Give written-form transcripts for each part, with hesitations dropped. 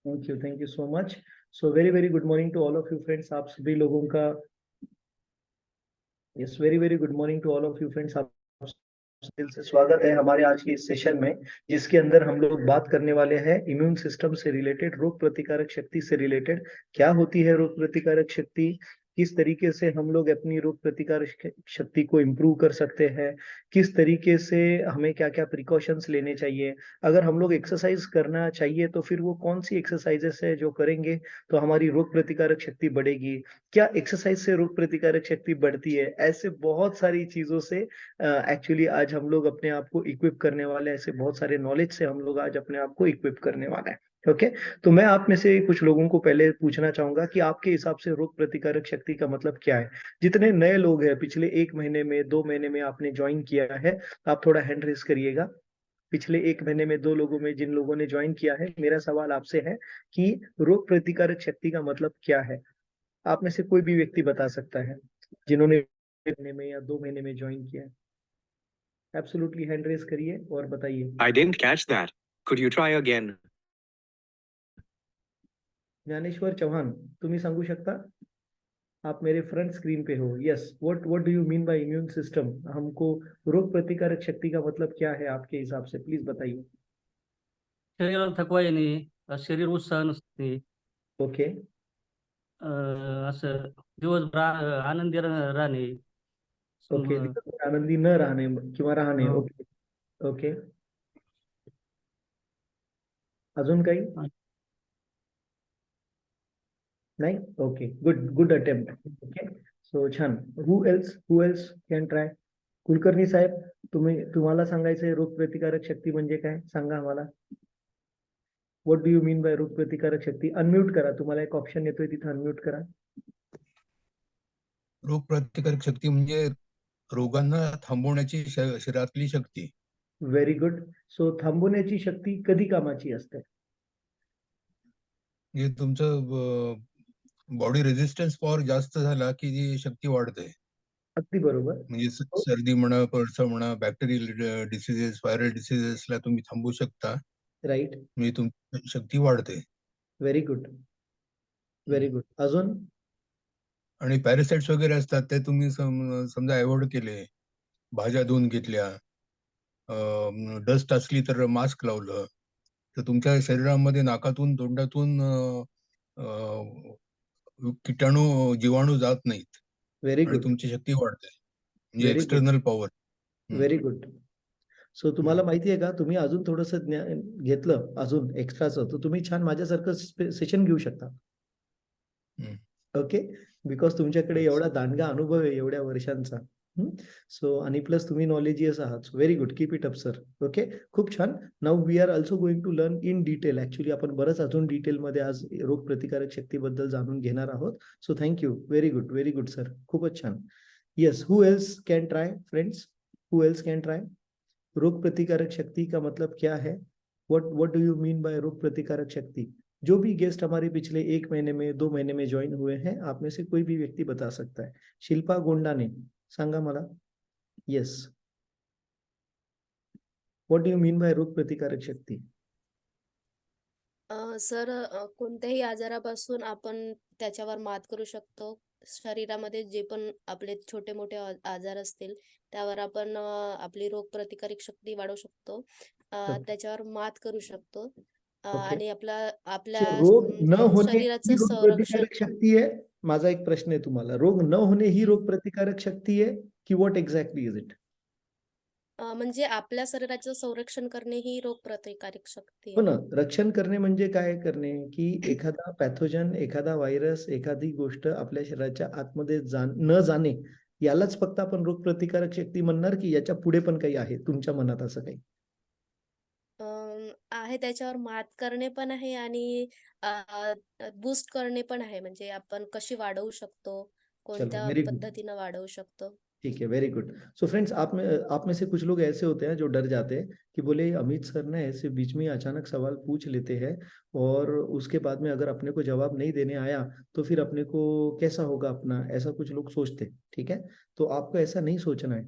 Thank you so much. So very very good morning to all of you friends. आप सभी लोगों का yes very very good morning to all of you friends. आप दिल से स्वागत है हमारे आज के इस सेशन में, जिसके अंदर हम लोग बात करने वाले हैं इम्यून सिस्टम से रिलेटेड, रोग प्रतिकारक शक्ति से रिलेटेड। क्या होती है रोग प्रतिकारक शक्ति, किस तरीके से हम लोग अपनी रोग प्रतिकारक शक्ति को इम्प्रूव कर सकते हैं, किस तरीके से हमें क्या क्या प्रिकॉशंस लेने चाहिए, अगर हम लोग एक्सरसाइज करना चाहिए तो फिर वो कौन सी एक्सरसाइजेस है जो करेंगे तो हमारी रोग प्रतिकारक शक्ति बढ़ेगी, क्या एक्सरसाइज से रोग प्रतिकारक शक्ति बढ़ती है। ऐसे बहुत सारी चीजों से एक्चुअली आज हम लोग अपने आप को इक्विप करने वाले हैं, ऐसे बहुत सारे नॉलेज से हम लोग आज अपने आप को इक्विप करने वाले हैं। ओके, तो मैं आप में से कुछ लोगों को पहले पूछना चाहूंगा कि आपके हिसाब से रोग प्रतिकारक शक्ति का मतलब क्या है। जितने नए लोग हैं, पिछले 1 महीने में 2 महीने में आपने ज्वाइन किया है, आप थोड़ा हैंड रेस करिएगा। पिछले 1 महीने में 2 लोगों में जिन लोगों ने ज्वाइन किया है, मेरा सवाल आपसे है कि रोग प्रतिकारक शक्ति का मतलब क्या है। आप में से कोई भी व्यक्ति बता सकता है जिन्होंने महीने में या 2 महीने में ज्वाइन किया है। एब्सोल्युटली हैंड रेस करिए और बताइए। I didn't catch that. Could you try again? Dnyaneshwar Chauhan, तुम्ही सांगू शकता? आप मेरे फ्रंट स्क्रीन पे हो। Yes, what do you mean bye immune system, हमको रोग प्रतिकारक शक्ती का मतलब क्या है आपके हिसाब से, प्लीज बताइए। शरीराला थकवा येणे, शरीर उत्साह नसते, ओके असं दिवसभर आनंदी राहणे. ओके, दिवसभर आनंदी न राहणे किंवा राहणे. हो. ओके ओके, अजून काही नाही. Okay, good good attempt. Okay, so छान. Who else can try. Kulkarni साहेब, तुम्हाला सांगायचंय रोग प्रतिकारक शक्ती म्हणजे काय, सांगा आम्हाला. What do you mean by रोग प्रतिकारक शक्ती. अनम्यूट करा, तुम्हाला एक ऑप्शन येतोय तिथे अनम्यूट करा. रोग प्रतिकारक शक्ती म्हणजे रोगांना थांबवण्याची शरीरातली शक्ती. Very good. सो थांबवण्याची शक्ती कधी कामाची असते. म्हणजे तुमचं बॉडी रेजिस्टन्स पॉवर जास्त झाला की जी शक्ती वाढते. अगदी बरोबर. म्हणजे सर्दी म्हणा, पडसं म्हणा, बॅक्टेरियल डिसीजेस, व्हायरल डिसीजेसला तुम्ही थांबवू शकता. राईट. म्हणजे तुमची शक्ती वाढते. Very good very good. अजून. आणि पॅरासाइट्स वगैरे असतात ते तुम्ही समजा अवॉइड केले, भाज्या धुवून घेतल्या, डस्ट असली तर मास्क लावलं, तर तुमच्या शरीरामध्ये नाकातून तोंडातून कीटाणू जीवाणू जात नाहीत व्हेरी आणि गुड तुमची शक्ती वाढते. म्हणजे very good external power. Very good. So तुम्हाला माहिती आहे का, तुम्ही अजून थोडंसं ज्ञान घेतलं अजून एक्स्ट्राचं, तर तुम्ही छान माझ्यासारखं सेशन घेऊ शकता. ओके, बिकॉज तुमच्याकडे एवढा दांडगा अनुभव आहे एवढ्या वर्षांचा. सो आणि प्लस तुम्ही नॉलेजियस आहात. Very good, keep it up sir. Okay, खूप छान. Now we are also going to learn in detail. Actually आपण बरंच अजून डिटेलमध्ये आज रोग प्रतिकारक शक्तीबद्दल जाणून घेणार आहोत. So thank you, very good sir, खूपच छान. Yes, who else can try friends, who else can try. रोग प्रतिकारक शक्ति का मतलब क्या है, what do you mean by रोग प्रतिकारक शक्ति. जो भी गेस्ट हमारे पिछले 1 महीने में 2 महीने में ज्वाइन हुए हैं, आप में से कोई भी व्यक्ति बता सकता है. शिल्पा गोंडाने सांगा मला. Yes, what do you mean by रोग प्रतिकारक शक्ति. सर, कोणत्याही आजारापासून आपण त्याच्यावर मात करू शकतो. शरीरामध्ये जे पण आपले छोटे मोठे आजार असतील त्यावर आपण आपली रोग प्रतिकारक शक्ती वाढवू शकतो. त्याच्यावर मात करू शकतो. आणि आपल्या रोग न होणे ही शरीराचं रोग संरक्षण. प्रतिकारक शक्ती आहे. माझा एक प्रश्न आहे तुम्हाला, रोग न होणे ही रोग प्रतिकारक शक्ती आहे की व्हाट एक्झॅक्टली इज इट. म्हणजे आपल्या शरीराचं संरक्षण करणे ही रोग प्रतिकारक शक्ती हो आहे. ना, रक्षण करणे म्हणजे काय करणे, की एखादा पॅथोजन, एखादा व्हायरस, एखादी गोष्ट आपल्या शरीराच्या आतमध्ये न जाणे, यालाच फक्त आपण रोग प्रतिकारक शक्ती म्हणणार की याच्या पुढे पण काही आहे तुमच्या मनात असं काही. आहे, त्याच्यावर मात करणे पण आहे आणि बूस्ट करणे पण आहे. म्हणजे आपण कशी वाढवू शकतो, कोणत्या वेरी गुड. पद्धतीनं वाढवू शकतो. ठीक है, वेरी गुड. सो फ्रेंड्स, आप में से कुछ लोग ऐसे होते हैं जो डर जाते हैं कि बोले अमित सर ने ऐसे बीच में अचानक सवाल पूछ लेते हैं और उसके बाद में अगर अपने को जवाब नहीं देने आया तो फिर अपने को कैसा होगा अपना, ऐसा कुछ लोग सोचते. ठीक है, तो आपको ऐसा नहीं सोचना है,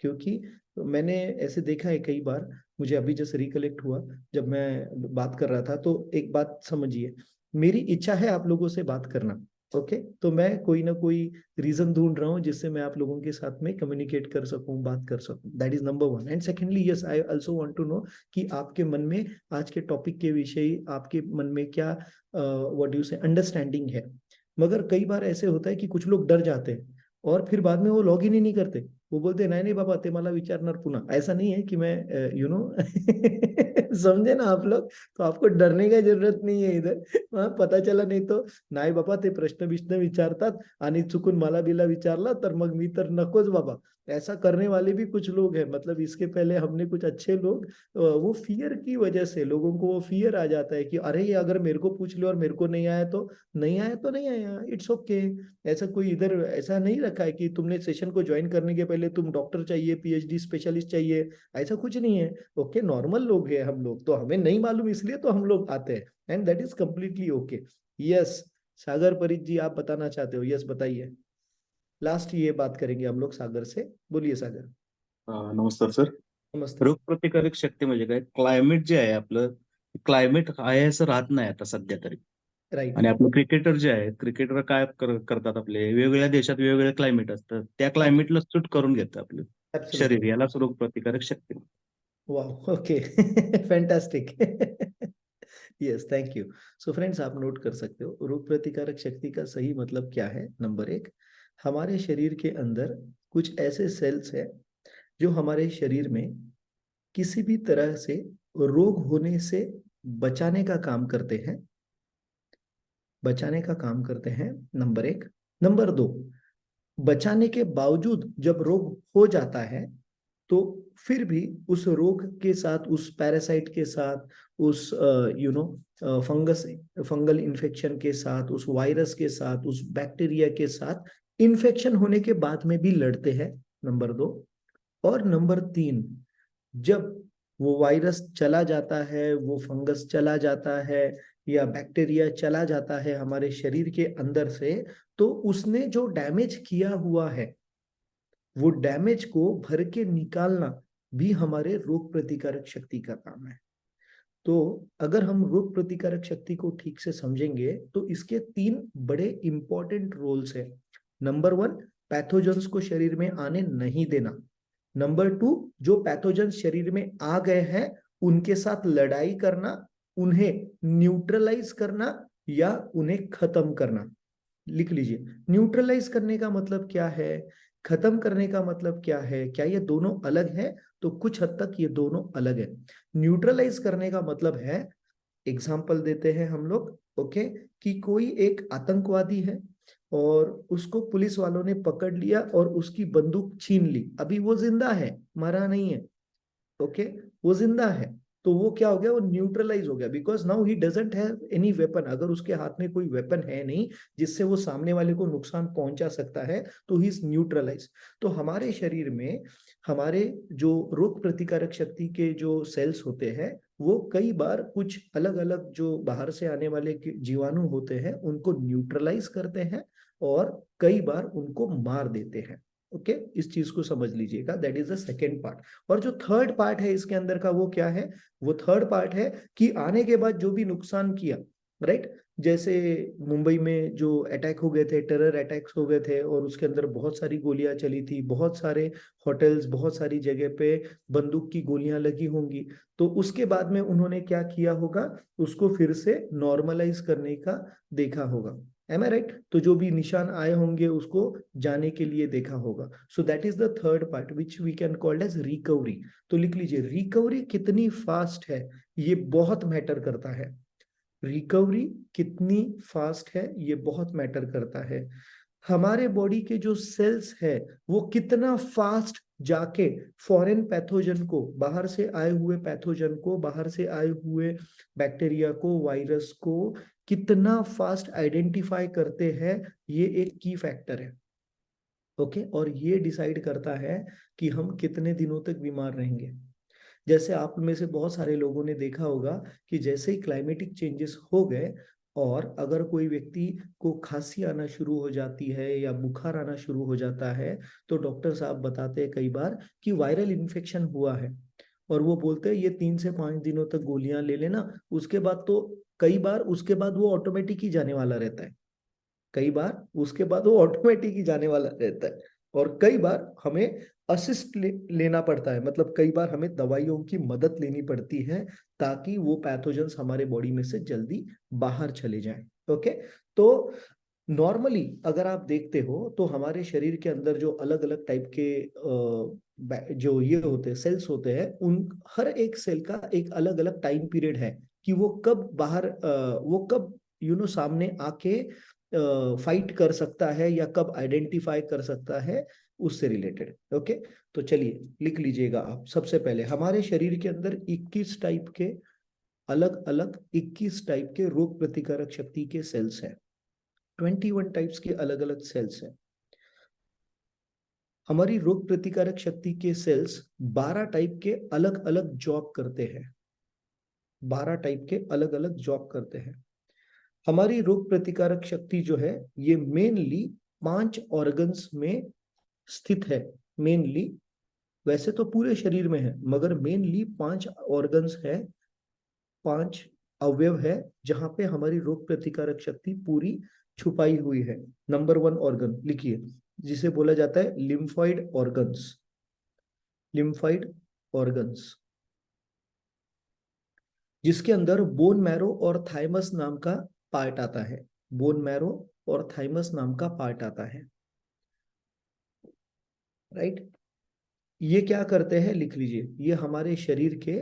क्योंकि मैंने ऐसे देखा है कई बार मुझे अभी जस्ट रिकलेक्ट हुआ जब मैं बात कर रहा था। तो एक बात समझिए, मेरी इच्छा है आप लोगों से बात करना, ओके। तो मैं कोई ना कोई रीजन ढूंढ रहा हूँ जिससे मैं आप लोगों के साथ में कम्युनिकेट कर सकूं, बात कर सकूं। That is number one. And secondly, yes, I also want to know कि आपके मन में आज के टॉपिक के विषय, आपके मन में क्या व्हाट यू से अंडरस्टैंडिंग है। मगर कई बार ऐसे होता है कि कुछ लोग डर जाते हैं और फिर बाद में वो लॉग इन ही नहीं करते। वो बोलते नहीं नहीं बाबा, ते मला विचारणार पुन्हा। ऐसा नहीं है कि मैं समझे ना आप लोग। तो आपको डरने की जरूरत नहीं है इधर। वहां पता चला नाही तो नाही बाबा, ते प्रश्न बिश्न विचारतात आणि चुकून मला बिला विचारला तर मग मी तर नकोच बाबा। ऐसा करने वाले भी कुछ लोग हैं। मतलब इसके पहले हमने कुछ अच्छे लोग, वो फियर की वजह से लोगों को वो फियर आ जाता है कि अरे ये अगर मेरे को पूछ ले और मेरे को नहीं आया तो नहीं आया तो नहीं आया, इट्स ओके। ऐसा कोई इधर ऐसा नहीं रखा है कि तुमने सेशन को ज्वाइन करने के पहले तुम डॉक्टर चाहिए, पीएचडी स्पेशलिस्ट चाहिए, ऐसा कुछ नहीं है। ओके, नॉर्मल लोग हैं हम लोग, तो हमें नहीं मालूम इसलिए तो हम लोग आते हैं, and that is completely okay. Yes, Sagar Parit ji आप बताना चाहते हो? यस बताइए। लास्ट ये बात करेंगे हम लोग सागर से। बोलिए सागर। नमस्कार सर. नमस्ते। रोगप्रतिकारक शक्ती म्हणजे काय? क्लायमेट जे आहे आपलं, क्लायमेट आहे असं राहत नाही आता सध्या तरी. राइट। आणि आपलं क्रिकेटर जे आहे, क्रिकेटर काय करतात, आपले वेगवेगळ्या देशात वेगवेगळे क्लायमेट असतं, त्या क्लायमेटला सूट करून घेतं आपलं शरीर, यालाच रोगप्रतिकारक शक्ती. वाह, okay, fantastic. Yes, thank you. So friends, आप नोट कर सकते हो रोग प्रतिकारक शक्ति का सही मतलब क्या है। नंबर एक, हमारे शरीर के अंदर कुछ ऐसे सेल्स हैं जो हमारे शरीर में किसी भी तरह से रोग होने से बचाने का काम करते हैं, बचाने का काम करते हैं, नंबर एक। नंबर दो, बचाने के बावजूद जब रोग हो जाता है तो फिर भी उस रोग के साथ, उस पैरासाइट के साथ, उस फंगल इन्फेक्शन के साथ, उस वायरस के साथ, उस बैक्टीरिया के साथ इन्फेक्शन होने के बाद में भी लड़ते हैं, नंबर दो। और नंबर तीन, जब वो वायरस चला जाता है, वो फंगस चला जाता है या बैक्टीरिया चला जाता है हमारे शरीर के अंदर से, तो उसने जो डैमेज किया हुआ है वो डैमेज को भर के निकालना भी हमारे रोग प्रतिकारक शक्ति का काम है। तो अगर हम रोग प्रतिकारक शक्ति को ठीक से समझेंगे तो इसके तीन बड़े इंपॉर्टेंट रोल्स है। नंबर वन, पैथोजेंस को शरीर में आने नहीं देना। नंबर टू, जो पैथोजन शरीर में आ गए हैं उनके साथ लड़ाई करना, उन्हें न्यूट्रलाइज करना या उन्हें खत्म करना। लिख लीजिए, न्यूट्रलाइज करने का मतलब क्या है, खत्म करने का मतलब क्या है, क्या ये दोनों अलग है? तो कुछ हद तक ये दोनों अलग है। न्यूट्रलाइज करने का मतलब है, एग्जाम्पल देते हैं हम लोग, ओके, कि कोई एक आतंकवादी है और उसको पुलिस वालों ने पकड़ लिया और उसकी बंदूक छीन ली। अभी वो जिंदा है, मरा नहीं है, ओके, वो जिंदा है। तो वो क्या हो गया, वो न्यूट्रलाइज हो गया, because now he doesn't have any weapon. अगर उसके हाथ में कोई वेपन है नहीं जिससे वो सामने वाले को नुकसान पहुंचा सकता है, तो ही इज न्यूट्रलाइज। तो हमारे शरीर में हमारे जो रोग प्रतिकारक शक्ति के जो सेल्स होते हैं वो कई बार कुछ अलग अलग जो बाहर से आने वाले जीवाणु होते हैं उनको न्यूट्रलाइज करते हैं और कई बार उनको मार देते हैं। ओके, इस चीज को समझ लीजिएगा, that is the second part. और जो थर्ड पार्ट है इसके अंदर का, वो क्या है? वो थर्ड पार्ट है कि आने के बाद जो भी नुकसान किया, राइट, जैसे मुंबई में जो अटैक हो गए थे, टेरर अटैक्स हो गए थे और उसके अंदर बहुत सारी गोलियां चली थी, बहुत सारे होटल्स, बहुत सारी जगह पे बंदूक की गोलियां लगी होंगी, तो उसके बाद में उन्होंने क्या किया होगा, उसको फिर से नॉर्मलाइज करने का देखा होगा। एम आई राइट? तो जो भी निशान आए होंगे उसको जाने के लिए देखा होगा। So that is the third part which we can called as recovery. तो लिख लीजिए, रिकवरी कितनी फास्ट है ये बहुत मैटर करता है। रिकवरी कितनी फास्ट है ये बहुत मैटर करता है। हमारे बॉडी के जो सेल्स है वो कितना फास्ट जाके फॉरेन पैथोजन को, बाहर से आए हुए पैथोजन को, बाहर से आए हुए बैक्टीरिया को, वायरस को कितना फास्ट आइडेंटिफाई करते हैं, ये एक की फैक्टर है। ओके, और ये डिसाइड करता है कि हम कितने दिनों तक बीमार रहेंगे। जैसे आप में से बहुत सारे लोगों ने देखा होगा कि जैसे ही क्लाइमेटिक चेंजेस हो गए और अगर कोई व्यक्ति को खांसी आना शुरू हो जाती है या बुखार आना शुरू हो जाता है, तो डॉक्टर साहब बताते हैं कई बार कि वायरल इन्फेक्शन हुआ है। और वो बोलते हैं ये 3 से 5 दिनों तक गोलियां ले लेना, उसके बाद तो कई बार उसके बाद वो ऑटोमेटिक ही जाने वाला रहता है, कई बार उसके बाद वो ऑटोमेटिक ही जाने वाला रहता है, और कई बार हमें असिस्ट लेना पड़ता है, मतलब कई बार हमें दवाइयों की मदद लेनी पड़ती है ताकि वो पैथोजेंस हमारे बॉडी में से जल्दी बाहर चले जाएं। ओके, तो नॉर्मली अगर आप देखते हो तो हमारे शरीर के अंदर जो अलग अलग टाइप के जो ये होते हैं सेल्स होते हैं, उन हर एक सेल का एक अलग अलग टाइम पीरियड है कि वो कब बाहर वो कब सामने आके फाइट कर सकता है या कब आइडेंटिफाई कर सकता है उससे रिलेटेड। ओके, तो चलिए लिख लीजिएगा आप। सबसे पहले हमारे शरीर के अंदर 21 टाइप के अलग अलग 21 टाइप के रोग प्रतिकारक शक्ति के सेल्स हैं, 21 टाइप्स के अलग अलग सेल्स हैं। हमारी रोग प्रतिकारक शक्ति के सेल्स 12 टाइप के अलग अलग जॉब करते हैं, 12 टाइप के अलग अलग जॉब करते हैं। हमारी रोग प्रतिकारक शक्ति जो है ये मेनली 5 ऑर्गन्स में स्थित है, मेनली, वैसे तो पूरे शरीर में है मगर मेनली 5 ऑर्गन्स है, 5 अवयव है जहां पे हमारी रोग प्रतिकारक शक्ति पूरी छुपाई हुई है। नंबर 1 ऑर्गन लिखिए, जिसे बोला जाता है लिम्फॉइड ऑर्गन्स, लिम्फॉइड ऑर्गन्स, जिसके अंदर बोन मैरो और थाइमस नाम का पार्ट आता है, बोन मैरो और थाइमस नाम का पार्ट आता है, राइट। ये क्या करते हैं लिख लीजिए, ये हमारे शरीर के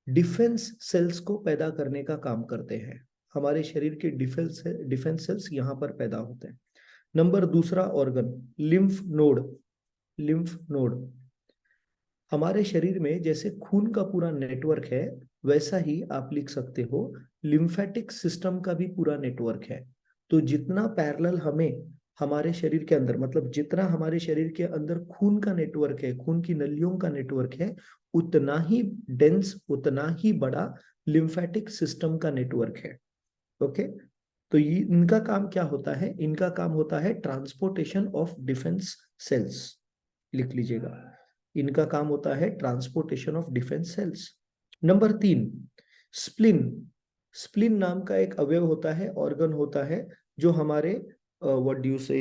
डिफेंस सेल्स को पैदा करने का काम करते हैं, हमारे शरीर के डिफेंस सेल्स यहाँ पर पैदा होते हैं। Number 2 organ lymph node, lymph node हमारे शरीर में जैसे खून का पूरा नेटवर्क है वैसा ही आप लिख सकते हो लिम्फेटिक सिस्टम का भी पूरा नेटवर्क है। तो जितना पैरेलल हमें हमारे शरीर के अंदर, मतलब जितना हमारे शरीर के अंदर खून का नेटवर्क है, खून की नलियों का नेटवर्क है, उतना ही डेंस, उतना ही बड़ा लिम्फेटिक सिस्टम का नेटवर्क है। ओके, तो ये इनका काम क्या होता है, इनका काम होता है ट्रांसपोर्टेशन ऑफ डिफेंस सेल्स, लिख लीजिएगा, इनका काम होता है transportation of defence cells. Number 3 spleen, spleen नाम का एक अवयव होता है, ऑर्गन होता है, जो हमारे व्हाट डू यू से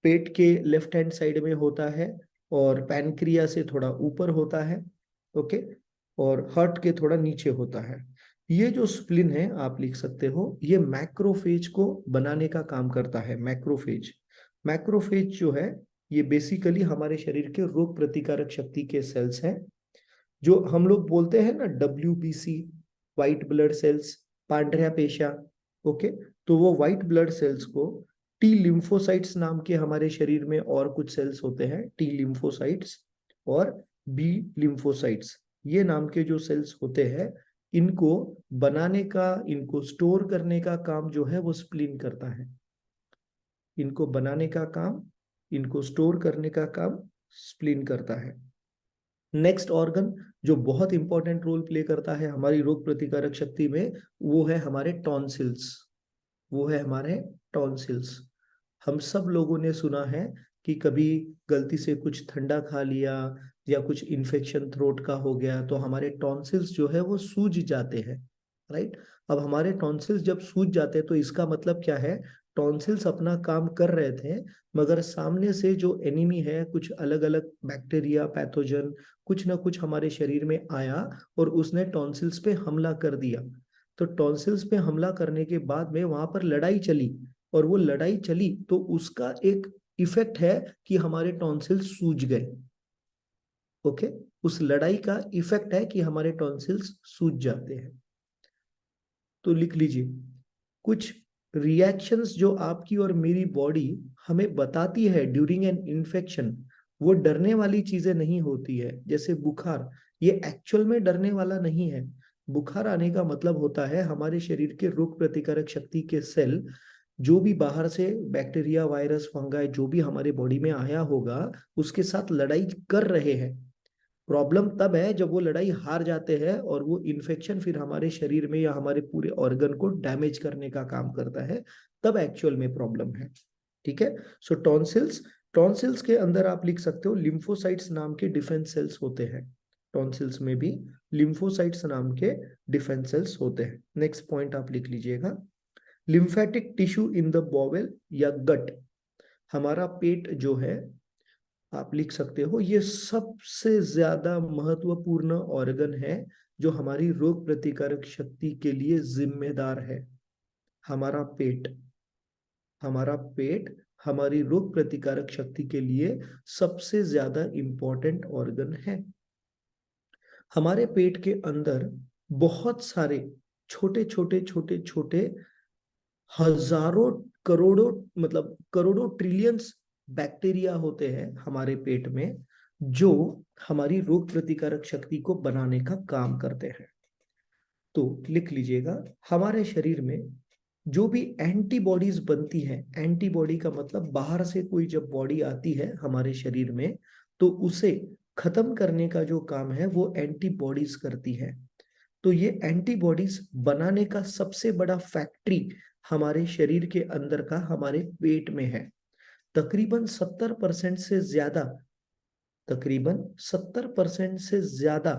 पेट के लेफ्ट हैंड साइड में होता है और पैनक्रिया से थोड़ा ऊपर होता है, ओके, और हार्ट के थोड़ा नीचे होता है। ये जो स्प्लिन है आप लिख सकते हो, ये मैक्रोफेज को बनाने का काम करता है, मैक्रोफेज। मैक्रोफेज जो है ये बेसिकली हमारे शरीर के रोग प्रतिकारक शक्ति के सेल्स हैं, जो हम लोग बोलते हैं ना WBC, व्हाइट ब्लड सेल्स, पांढऱ्या पेशा, ओके, तो वो व्हाइट ब्लड सेल्स को टी लिम्फोसाइट्स नाम के हमारे शरीर में और कुछ सेल्स होते हैं, टी लिम्फोसाइट्स और बी लिम्फोसाइट्स, ये नाम के जो सेल्स होते हैं, इनको बनाने का, इनको स्टोर करने का काम जो है वो स्प्लीन करता है, इनको बनाने का काम, इनको स्टोर करने का काम स्प्लीन करता है। नेक्स्ट ऑर्गन जो बहुत इंपॉर्टेंट रोल प्ले करता है हमारी रोग प्रतिकारक शक्ति में, वो है हमारे टॉन्सिल्स, वो है हमारे टॉन्सिल्स। हम सब लोगों ने सुना है कि कभी गलती से कुछ ठंडा खा लिया या कुछ इन्फेक्शन थ्रोट का हो गया तो हमारे टॉन्सिल्स जो है वो सूज जाते हैं, राइट। अब हमारे टॉन्सिल्स जब सूज जाते हैं तो इसका मतलब क्या है, टॉन्सिल्स अपना काम कर रहे थे मगर सामने से जो एनिमी है, कुछ अलग अलग बैक्टीरिया, पैथोजन, कुछ ना कुछ हमारे शरीर में आया और उसने टॉन्सिल्स पे हमला कर दिया। तो टॉन्सिल्स पे हमला करने के बाद में वहां पर लड़ाई चली, और वो लड़ाई चली तो उसका एक इफेक्ट है कि हमारे टॉन्सिल्स सूज गए, ओके, उस लड़ाई का इफेक्ट है कि हमारे टॉन्सिल्स सूज जाते हैं। तो लिख लीजिए कुछ रिएक्शंस जो आपकी और मेरी बॉडी हमें बताती है ड्यूरिंग एन इन्फेक्शन, वो डरने वाली चीजें नहीं होती है। जैसे बुखार, ये एक्चुअल में डरने वाला नहीं है। बुखार आने का मतलब होता है हमारे शरीर के रोग प्रतिकारक शक्ति के सेल, जो भी बाहर से बैक्टीरिया, वायरस, फंगाई जो भी हमारे बॉडी में आया होगा, उसके साथ लड़ाई कर रहे हैं। प्रॉब्लम तब है जब वो लड़ाई हार जाते हैं और वो इन्फेक्शन फिर हमारे शरीर में या हमारे पूरे ऑर्गन को डैमेज करने का काम करता है, तब एक्चुअल में प्रॉब्लम है, ठीक है। सो टॉन्सिल्स, टॉन्सिल्स के अंदर आप लिख सकते हो लिम्फोसाइट्स नाम के डिफेंस सेल्स होते हैं, टॉन्सिल्स में भी लिम्फोसाइट्स नाम के डिफेंस सेल्स होते हैं। नेक्स्ट पॉइंट आप लिख लीजिएगा, lymphatic tissue in the bowel या गट। हमारा पेट जो है, आप लिख सकते हो, ये सबसे ज्यादा महत्वपूर्ण ऑर्गन है जो हमारी रोग प्रतिकारक शक्ति के लिए जिम्मेदार है। हमारा पेट हमारी रोग प्रतिकारक शक्ति के लिए सबसे ज्यादा इंपॉर्टेंट ऑर्गन है। हमारे पेट के अंदर बहुत सारे छोटे छोटे हजारों करोड़ों, मतलब करोड़ों ट्रिलियंस बैक्टीरिया होते हैं हमारे पेट में, जो हमारी रोग प्रतिकारक शक्ति को बनाने का काम करते हैं। तो लिख लीजिएगा, हमारे शरीर में जो भी एंटीबॉडीज बनती है, एंटीबॉडी का मतलब बाहर से कोई जब बॉडी आती है हमारे शरीर में तो उसे खत्म करने का जो काम है वो एंटीबॉडीज करती है। तो ये एंटीबॉडीज बनाने का सबसे बड़ा फैक्ट्री हमारे शरीर के अंदर का हमारे पेट में है। तकरीबन 70% से ज्यादा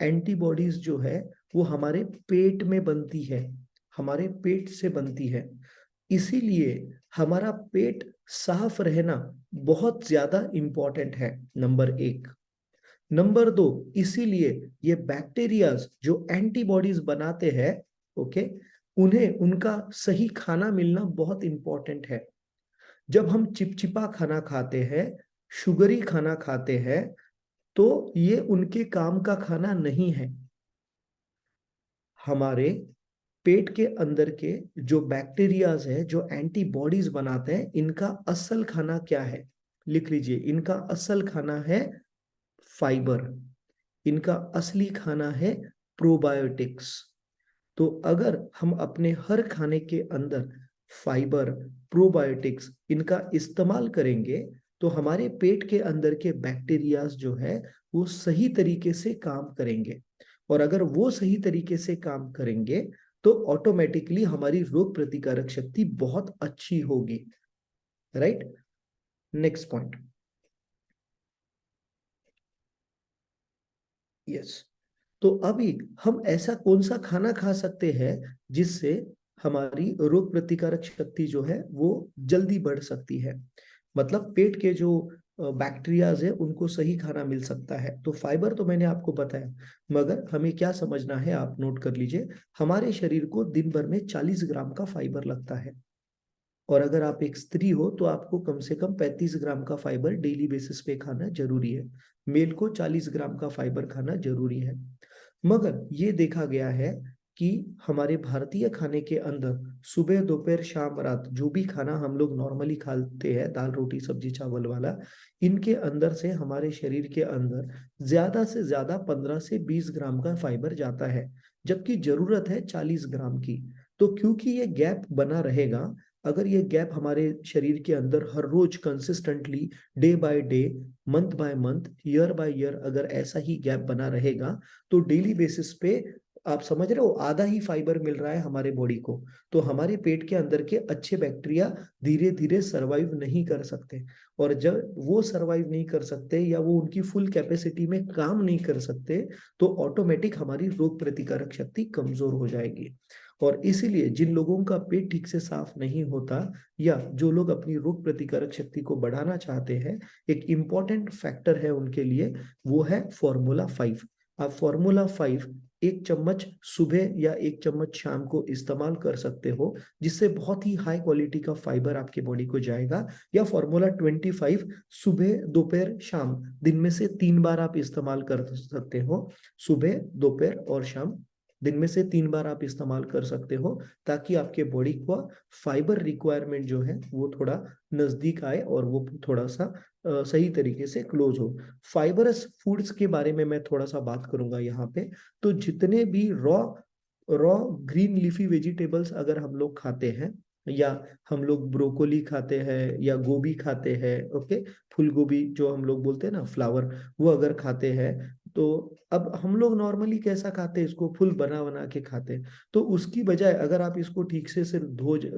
एंटीबॉडीज जो है वो हमारे पेट में बनती है, हमारे पेट से बनती है। इसीलिए हमारा पेट साफ रहना बहुत ज्यादा इंपॉर्टेंट है, नंबर 1। नंबर 2, इसीलिए ये बैक्टीरियाज जो एंटीबॉडीज बनाते हैं, ओके, उन्हें उनका सही खाना मिलना बहुत इंपॉर्टेंट है। जब हम चिपचिपा खाना खाते हैं, शुगरी खाना खाते हैं, तो ये उनके काम का खाना नहीं है। हमारे पेट के अंदर के जो बैक्टीरियाज है, जो एंटीबॉडीज बनाते हैं, इनका असल खाना क्या है? लिख लीजिए, इनका असल खाना है फाइबर, इनका असली खाना है प्रोबायोटिक्स। तो अगर हम अपने हर खाने के अंदर फाइबर, प्रोबायोटिक्स इनका इस्तेमाल करेंगे तो हमारे पेट के अंदर के बैक्टीरियाज जो है वो सही तरीके से काम करेंगे, और अगर वो सही तरीके से काम करेंगे तो ऑटोमेटिकली हमारी रोग प्रतिकारक शक्ति बहुत अच्छी होगी। Right, next point. यस, तो अभी हम ऐसा कौन सा खाना खा सकते हैं जिससे हमारी रोग प्रतिकारक शक्ति जो है वो जल्दी बढ़ सकती है, मतलब पेट के जो बैक्टीरियाज है उनको सही खाना मिल सकता है। तो फाइबर तो मैंने आपको बताया, मगर हमें क्या समझना है आप नोट कर लीजिए, हमारे शरीर को दिन भर में 40 ग्राम का फाइबर लगता है, और अगर आप एक स्त्री हो तो आपको कम से कम 35 ग्राम का फाइबर डेली बेसिस पे खाना जरूरी है। मेल को 40 ग्राम का फाइबर खाना जरूरी है। मगर ये देखा गया है कि हमारे भारतीय खाने के अंदर सुबह, दोपहर, शाम, रात जो भी खाना हम लोग नॉर्मली खाते हैं, दाल, रोटी, सब्जी, चावल वाला, इनके अंदर से हमारे शरीर के अंदर ज्यादा से ज्यादा 15 से 20 ग्राम का फाइबर जाता है, जबकि जरूरत है 40 ग्राम की। तो क्योंकि ये गैप बना रहेगा, अगर ये गैप हमारे शरीर के अंदर हर रोज consistently, day by day, month by month, year by year अगर ऐसा ही गैप बना रहेगा तो डेली बेसिस पे आप समझ रहे हो आधा ही फाइबर मिल रहा है हमारे बॉडी को, तो हमारे पेट के अंदर के अच्छे बैक्टीरिया धीरे धीरे सरवाइव नहीं कर सकते, और जब वो सरवाइव नहीं कर सकते या वो उनकी फुल कैपेसिटी में काम नहीं कर सकते तो ऑटोमेटिक हमारी रोग प्रतिकारक शक्ति कमजोर हो जाएगी। और इसीलिए जिन लोगों का पेट ठीक से साफ नहीं होता या जो लोग अपनी रोग प्रतिकारक शक्ति को बढ़ाना चाहते हैं, एक इम्पॉर्टेंट फैक्टर है उनके लिए, वो है फॉर्मूला 5। आप फॉर्मूला 5 1 चम्मच सुबह या 1 चम्मच शाम को इस्तेमाल कर सकते हो, जिससे बहुत ही हाई क्वालिटी का फाइबर आपके बॉडी को जाएगा। या फॉर्मूला 25 सुबह, दोपहर, शाम, दिन में से 3 बार आप इस्तेमाल कर सकते हो। सुबह, दोपहर और शाम दिन में से 3 बार आप इस्तेमाल कर सकते हो, ताकि आपके बॉडी को फाइबर रिक्वायरमेंट जो है वो थोड़ा नजदीक आए और वो थोड़ा सा सही तरीके से क्लोज हो। फाइबरस फूड्स के बारे में मैं थोड़ा सा बात करूंगा यहाँ पे। तो जितने भी रॉ ग्रीन लीफी वेजिटेबल्स अगर हम लोग खाते हैं, या हम लोग ब्रोकोली खाते हैं या गोभी खाते हैं, ओके, फूल गोभी जो हम लोग बोलते हैं ना, फ्लावर, वो अगर खाते हैं, तो अब हम लोग नॉर्मली कैसा खाते हैं, इसको फुल बना बना के खाते हैं। तो उसकी बजाय अगर आप इसको ठीक से सिर्फ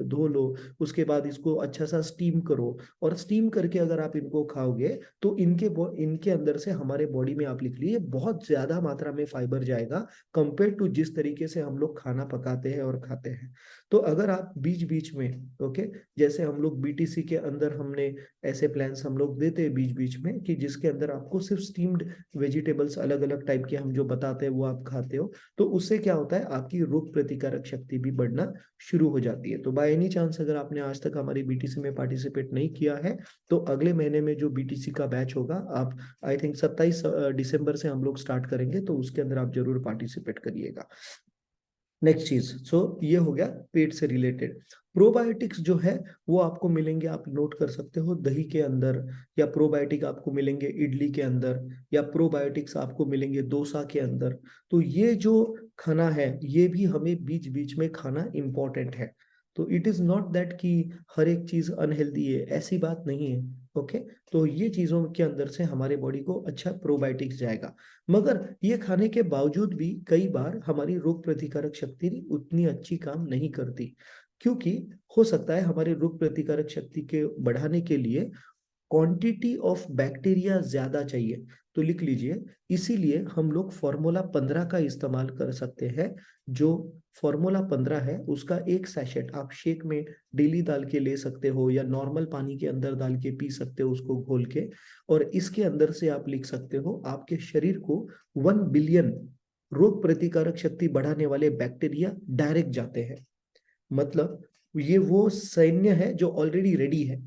धो लो, उसके बाद इसको अच्छा सा स्टीम करो, और स्टीम करके अगर आप इनको खाओगे तो इनके अंदर से हमारे बॉडी में, आप लिख लीजिए, बहुत ज्यादा मात्रा में फाइबर जाएगा कंपेयर टू जिस तरीके से हम लोग खाना पकाते हैं और खाते हैं। तो अगर आप बीच बीच में, ओके, जैसे हम लोग बीटीसी के अंदर हमने ऐसे प्लान्स हम लोग देते हैं बीच बीच में, कि जिसके अंदर आपको सिर्फ स्टीम्ड वेजिटेबल्स अलग अलग टाइप के हम जो बताते हैं वो आप खाते हो, तो उससे क्या होता है, आपकी रोग प्रतिकारक शक्ति भी बढ़ना शुरू हो जाती है। तो बाय एनी चांस अगर आपने आज तक हमारी बीटीसी में पार्टिसिपेट नहीं किया है, तो अगले महीने में जो बीटीसी का बैच होगा, आप आई थिंक 27 दिसंबर से हम लोग स्टार्ट करेंगे, तो उसके अंदर आप जरूर पार्टिसिपेट करिएगा। नेक्स्ट चीज, ये हो गया पेट से रिलेटेड। प्रोबायोटिक्स जो है वो आपको मिलेंगे, आप नोट कर सकते हो, दही के अंदर, या प्रोबायोटिक आपको मिलेंगे इडली के अंदर, या प्रोबायोटिक्स आपको मिलेंगे डोसा के अंदर। तो ये जो खाना है ये भी हमें बीच बीच में खाना इंपॉर्टेंट है। तो इट इज नॉट दैट कि हर एक चीज अनहेल्दी है, ऐसी बात नहीं है। ओके, तो ये चीजों के अंदर से हमारे बॉडी को अच्छा प्रोबायोटिक्स जाएगा। मगर ये खाने के बावजूद भी कई बार हमारी रोग प्रतिकारक शक्ति उतनी अच्छी काम नहीं करती, क्योंकि हो सकता है हमारी रोग प्रतिकारक शक्ति के बढ़ाने के लिए क्वांटिटी ऑफ बैक्टीरिया ज्यादा चाहिए। तो लिख लीजिए, इसीलिए हम लोग फॉर्मूला 15 का इस्तेमाल कर सकते हैं। जो फॉर्मूला 15 है उसका एक सैशेट आप शेक में डेली डाल के ले सकते हो, या नॉर्मल पानी के अंदर डाल के पी सकते हो उसको घोल के, और इसके अंदर से आप लिख सकते हो आपके शरीर को 1 बिलियन रोग प्रतिकारक शक्ति बढ़ाने वाले बैक्टीरिया डायरेक्ट जाते हैं। मतलब ये वो सैन्य है जो ऑलरेडी रेडी है।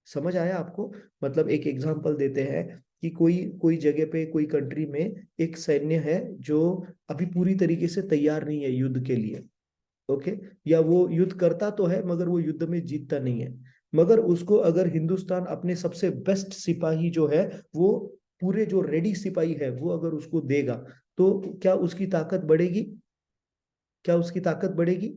समझ आया आपको? मतलब एक एग्जांपल देते हैं कि कोई कोई जगह पे, कोई कंट्री में एक सैन्य है जो अभी पूरी तरीके से तैयार नहीं है युद्ध के लिए, ओके, या वो युद्ध करता तो है मगर वो युद्ध में जीतता नहीं है। मगर उसको अगर हिंदुस्तान अपने सबसे बेस्ट सिपाही जो है, वो पूरे जो रेडी सिपाही है, वो अगर उसको देगा, तो क्या उसकी ताकत बढ़ेगी? क्या उसकी ताकत बढ़ेगी?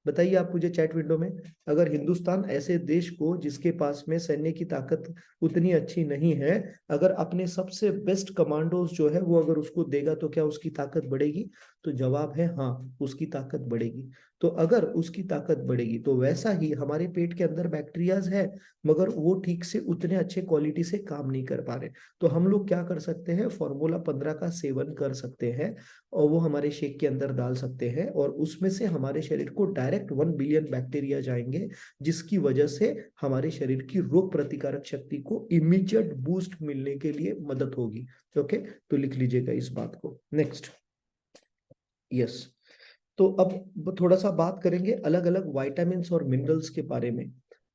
बताइए आप मुझे चैट विंडो में। अगर हिंदुस्तान ऐसे देश को, जिसके पास में सैन्य की ताकत उतनी अच्छी नहीं है, अगर अपने सबसे बेस्ट कमांडोज जो है वो अगर उसको देगा, तो क्या उसकी ताकत बढ़ेगी? तो जवाब है हाँ, उसकी ताकत बढ़ेगी। तो अगर उसकी ताकत बढ़ेगी, तो वैसा ही हमारे पेट के अंदर बैक्टीरियाज है, मगर वो ठीक से उतने अच्छे क्वालिटी से काम नहीं कर पा रहे। तो हम लोग क्या कर सकते हैं, फॉर्मूला 15 का सेवन कर सकते हैं, और वो हमारे शेक के अंदर डाल सकते हैं, और उसमें से हमारे शरीर को डायरेक्ट 1 बिलियन बैक्टीरिया जाएंगे, जिसकी वजह से हमारे शरीर की रोग प्रतिकारक शक्ति को इमीडिएट बूस्ट मिलने के लिए मदद होगी। ओके, तो लिख लीजिएगा इस बात को। नेक्स्ट, यस, तो अब थोड़ा सा बात करेंगे अलग अलग वाइटामिन और मिनरल्स के बारे में।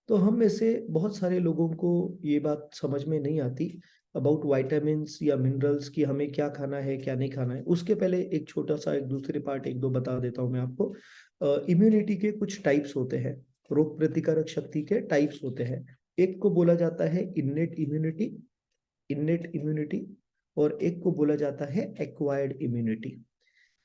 तो हम में से बहुत सारे लोगों को ये बात समझ में नहीं आती अबाउट वाइटामिन्स या मिनरल्स, की हमें क्या खाना है क्या नहीं खाना है। उसके पहले एक छोटा सा एक दूसरे पार्ट एक दो बता देता हूँ मैं आपको। इम्यूनिटी के कुछ टाइप्स होते हैं, रोग प्रतिकारक शक्ति के टाइप्स होते हैं। एक को बोला जाता है इन्नेट इम्यूनिटी, इन्नेट इम्यूनिटी, और एक को बोला जाता है एक्वायर्ड इम्यूनिटी।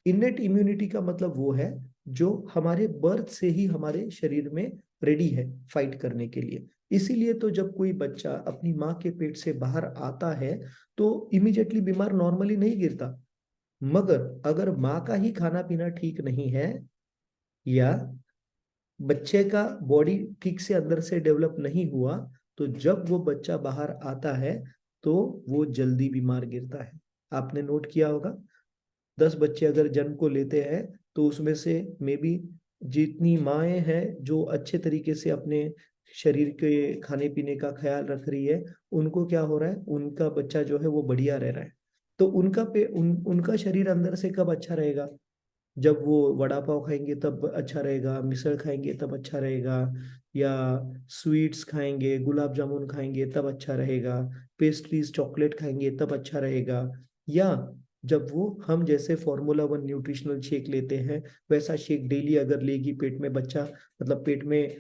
इन्नेट इम्यूनिटी का मतलब वो है जो हमारे बर्थ से ही हमारे शरीर में रेडी है फाइट करने के लिए। इसीलिए तो जब कोई बच्चा अपनी माँ के पेट से बाहर आता है तो इमीडिएटली बीमार नॉर्मली नहीं गिरता। मगर अगर माँ का ही खाना पीना ठीक नहीं है, या बच्चे का बॉडी ठीक से अंदर से डेवलप नहीं हुआ, तो जब वो बच्चा बाहर आता है तो वो जल्दी बीमार गिरता है। आपने नोट किया होगा, 10 बच्चे अगर जन्म को लेते हैं तो उसमें से मे बी जितनी माएँ हैं जो अच्छे तरीके से अपने शरीर के खाने पीने का ख्याल रख रही है, उनको क्या हो रहा है, उनका बच्चा जो है वो बढ़िया रह रहा है। तो उनका शरीर अंदर से कब अच्छा रहेगा? जब वो वड़ा पाव खाएंगे तब अच्छा रहेगा, मिसल खाएंगे तब अच्छा रहेगा, या स्वीट्स खाएंगे, गुलाब जामुन खाएंगे तब अच्छा रहेगा, पेस्ट्रीज चॉकलेट खाएंगे तब अच्छा रहेगा, या जब वो हम जैसे फॉर्मूला 1 न्यूट्रिशनल शेक लेते हैं वैसा शेक डेली अगर लेगी पेट में बच्चा, मतलब पेट में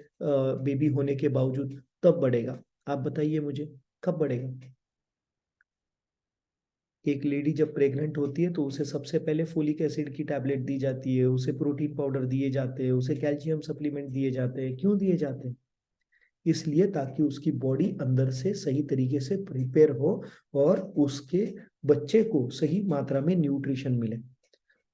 बेबी होने के बावजूद, तब बढ़ेगा। आप बताइए मुझे, कब बढ़ेगा? एक लेडी जब प्रेग्नेंट होती है तो उसे सबसे पहले फोलिक एसिड की टैबलेट दी जाती है, उसे प्रोटीन पाउडर दिए जाते हैं, उसे कैल्शियम सप्लीमेंट दिए जाते हैं। क्यों दिए जाते हैं? इसलिए ताकि उसकी बॉडी अंदर से सही तरीके से प्रिपेयर हो और उसके बच्चे को सही मात्रा में न्यूट्रिशन मिले।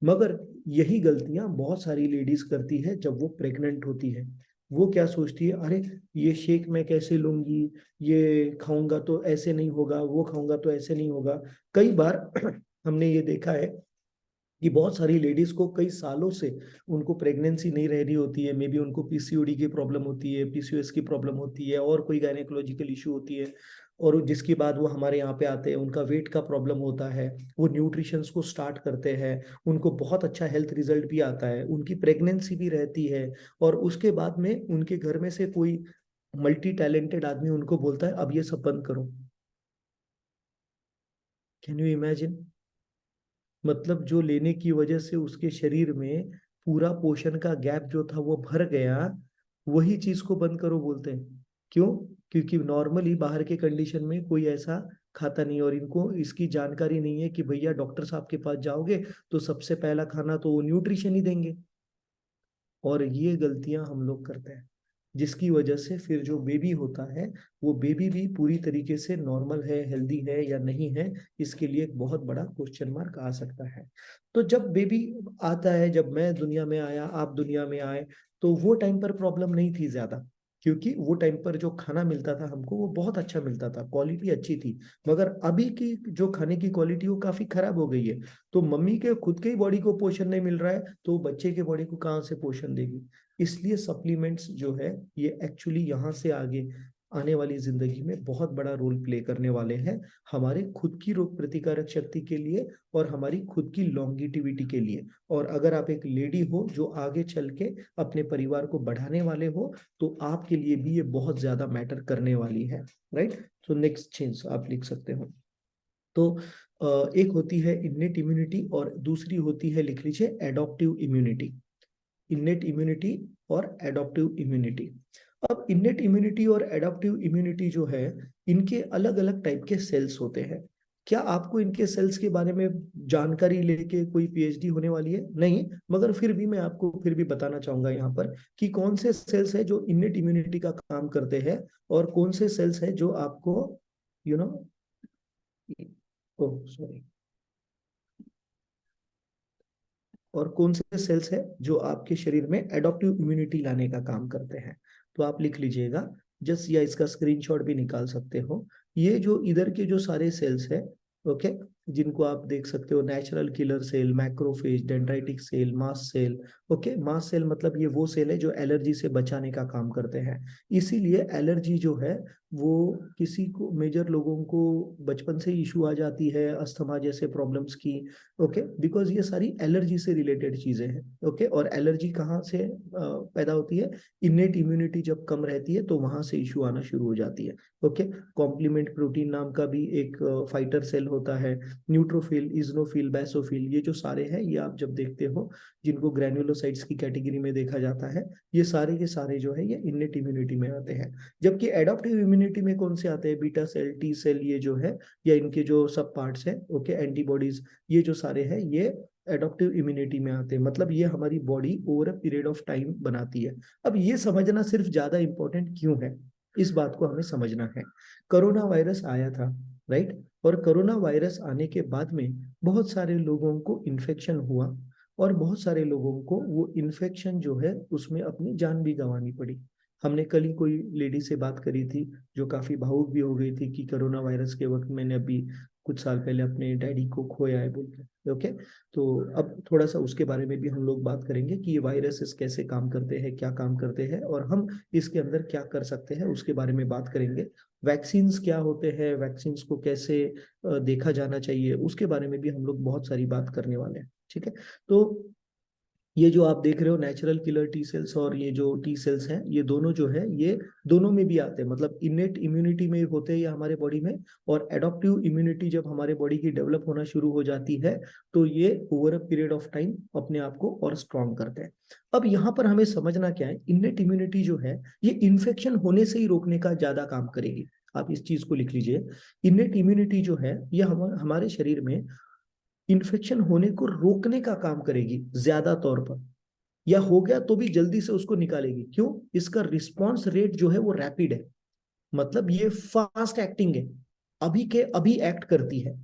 मगर यही गलतियां बहुत सारी लेडीज करती है जब वो प्रेग्नेंट होती है। वो क्या सोचती है, अरे ये शेक मैं कैसे लूंगी, ये खाऊंगा तो ऐसे नहीं होगा, वो खाऊंगा तो ऐसे नहीं होगा। कई बार हमने ये देखा है कि बहुत सारी लेडीज को कई सालों से उनको प्रेगनेंसी नहीं रह रही होती है, मे बी उनको पीसीओडी की प्रॉब्लम होती है, पीसीओएस की प्रॉब्लम होती है, और कोई गायनेकोलॉजिकल इशू होती है, और जिसके बाद वो हमारे यहाँ पे आते हैं, उनका वेट का प्रॉब्लम होता है, वो न्यूट्रिशंस को स्टार्ट करते हैं, उनको बहुत अच्छा हेल्थ रिजल्ट भी आता है, उनकी प्रेगनेंसी भी रहती है, और उसके बाद में उनके घर में से कोई मल्टी टैलेंटेड आदमी उनको बोलता है अब ये सब बंद करो। Can you imagine? मतलब जो लेने की वजह से उसके शरीर में पूरा पोषण का गैप जो था वो भर गया, वही चीज को बंद करो बोलते हैं। क्यों? क्योंकि नॉर्मली बाहर के कंडीशन में कोई ऐसा खाता नहीं, और इनको इसकी जानकारी नहीं है कि भैया डॉक्टर साहब के पास जाओगे तो सबसे पहला खाना तो वो न्यूट्रिशन ही देंगे। और ये गलतियां हम लोग करते हैं, जिसकी वजह से फिर जो बेबी होता है वो बेबी भी पूरी तरीके से नॉर्मल है, हेल्दी है या नहीं है, इसके लिए एक बहुत बड़ा क्वेश्चन मार्क आ सकता है। तो जब बेबी आता है, जब मैं दुनिया में आया, आप दुनिया में आए, तो वो टाइम पर प्रॉब्लम नहीं थी ज्यादा, क्योंकि वो टाइम पर जो खाना मिलता था हमको वो बहुत अच्छा मिलता था, क्वालिटी अच्छी थी। मगर अभी की जो खाने की क्वालिटी वो काफी खराब हो गई है। तो मम्मी के खुद के ही बॉडी को पोषण नहीं मिल रहा है, तो बच्चे के बॉडी को कहाँ से पोषण देगी? इसलिए सप्लीमेंट्स जो है ये एक्चुअली यहाँ से आगे आने वाली जिंदगी में बहुत बड़ा रोल प्ले करने वाले हैं, हमारे खुद की रोग प्रतिकारक शक्ति के लिए और हमारी खुद की लॉन्गिटिविटी के लिए। और अगर आप एक लेडी हो जो आगे चल के अपने परिवार को बढ़ाने वाले हो, तो आपके लिए भी ये बहुत ज्यादा मैटर करने वाली है, राइट? तो नेक्स्ट चेंज आप लिख सकते हो। तो एक होती है इन्नेट इम्यूनिटी और दूसरी होती है, लिख लीजिए, एडॉप्टिव इम्यूनिटी। इन्नेट इम्यूनिटी और एडॉप्टिव इम्यूनिटी। अब इन्नेट इम्यूनिटी और एडॉप्टिव इम्यूनिटी जो है, इनके अलग अलग टाइप के सेल्स होते हैं। क्या आपको इनके सेल्स के बारे में जानकारी लेके कोई पीएचडी होने वाली है? नहीं, मगर फिर भी मैं आपको फिर भी बताना चाहूंगा यहाँ पर कि कौन से सेल्स है जो इन्नेट इम्यूनिटी का काम करते हैं और कौन से सेल्स है जो आपको यू नो सॉरी और कौन से सेल्स है जो आपके शरीर में एडॉप्टिव इम्यूनिटी लाने का काम करते हैं। तो आप लिख लीजिएगा जस्ट, या इसका स्क्रीनशॉट भी निकाल सकते हो। ये जो इधर के जो सारे सेल्स है, ओके, जिनको आप देख सकते हो, natural killer cell, macrophage, dendritic cell, mast cell. Okay, mast cell मतलब ये वो सेल है जो एलर्जी से बचाने का काम करते हैं। इसीलिए एलर्जी जो है वो किसी को, मेजर लोगों को बचपन से इशू आ जाती है अस्थमा जैसे प्रॉब्लम्स की। ओके, बिकॉज ये सारी एलर्जी से रिलेटेड चीजें हैं। ओके, और एलर्जी कहाँ से पैदा होती है? इन्नेट इम्यूनिटी जब कम रहती है तो वहां से इशू आना शुरू हो जाती है। ओके, कॉम्प्लीमेंट प्रोटीन नाम का भी एक फाइटर सेल होता है, न्यूट्रोफिल, इजनोफिल, बैसोफिल, ये जो सारे हैं, ये आप जब देखते हो जिनको ग्रैन्युलोसाइट्स की कैटेगरी में देखा जाता है, ये सारे के सारे जो है ये इन्नेट इम्यूनिटी में आते हैं। जबकि एडॉप्टिव इम्यूनिटी में कौन से आते हैं? बीटा सेल, टी सेल, ये जो है, या इनके जो सब पार्ट्स है, ओके, एंटीबॉडीज, ये जो सारे हैं ये एडॉप्टिव इम्यूनिटी में आते हैं। मतलब ये हमारी body over a period of time बनाती है। अब ये समझना सिर्फ ज्यादा इंपॉर्टेंट क्यों है, इस बात को हमें समझना है। कोरोना वायरस आया था, राइट? और कोरोना वायरस आने के बाद में बहुत सारे लोगों को इन्फेक्शन हुआ, और बहुत सारे लोगों को वो इन्फेक्शन जो है उसमें अपनी जान भी गंवानी पड़ी। हमने कल ही कोई लेडी से बात करी थी जो काफी भावुक भी हो गई थी कि कोरोना वायरस के वक्त मैंने अभी कुछ साल पहले अपने डैडी को खोया है बोल के। ओके, तो अब थोड़ा सा उसके बारे में भी हम लोग बात करेंगे कि ये वायरसेस कैसे काम करते हैं, क्या काम करते हैं, और हम इसके अंदर क्या कर सकते हैं, उसके बारे में बात करेंगे। वैक्सीन्स क्या होते हैं, वैक्सीन्स को कैसे देखा जाना चाहिए, उसके बारे में भी हम लोग बहुत सारी बात करने वाले हैं। ठीक है, तो ये जो आप देख रहे हो नेचुरल किलर टी सेल्स और ये जो टी सेल्स हैं, ये दोनों जो है ये दोनों में भी आते हैं। मतलब इनेट इम्यूनिटी में होते हैं ये हमारे बॉडी में, और एडॉप्टिव इम्यूनिटी जब हमारे बॉडी की डेवलप होना शुरू हो जाती है तो ये over a period of time अपने आप को और स्ट्रॉन्ग करते हैं। अब यहाँ पर हमें समझना क्या है, इनेट इम्यूनिटी जो है ये इन्फेक्शन होने से ही रोकने का ज्यादा काम करेगी। आप इस चीज को लिख लीजिए, इनेट इम्यूनिटी जो है ये हमारे शरीर में इन्फेक्शन होने को रोकने का काम करेगी ज्यादा तौर पर। या हो गया तो भी जल्दी से उसको निकालेगी। क्यों? इसका रिस्पॉन्स रेट जो है वो रैपिड है, मतलब ये फास्ट एक्टिंग है, अभी के अभी एक्ट करती है।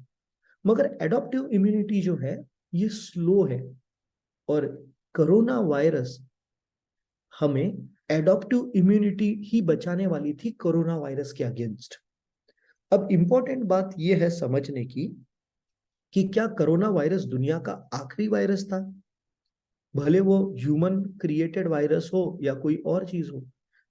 मगर एडॉप्टिव इम्यूनिटी जो है ये स्लो है, और कोरोना वायरस हमें एडॉप्टिव इम्यूनिटी ही बचाने वाली थी कोरोना वायरस के अगेंस्ट। अब इंपॉर्टेंट बात यह है समझने की कि क्या कोरोना वायरस दुनिया का आखिरी वायरस था? भले वो ह्यूमन क्रिएटेड वायरस हो या कोई और चीज हो,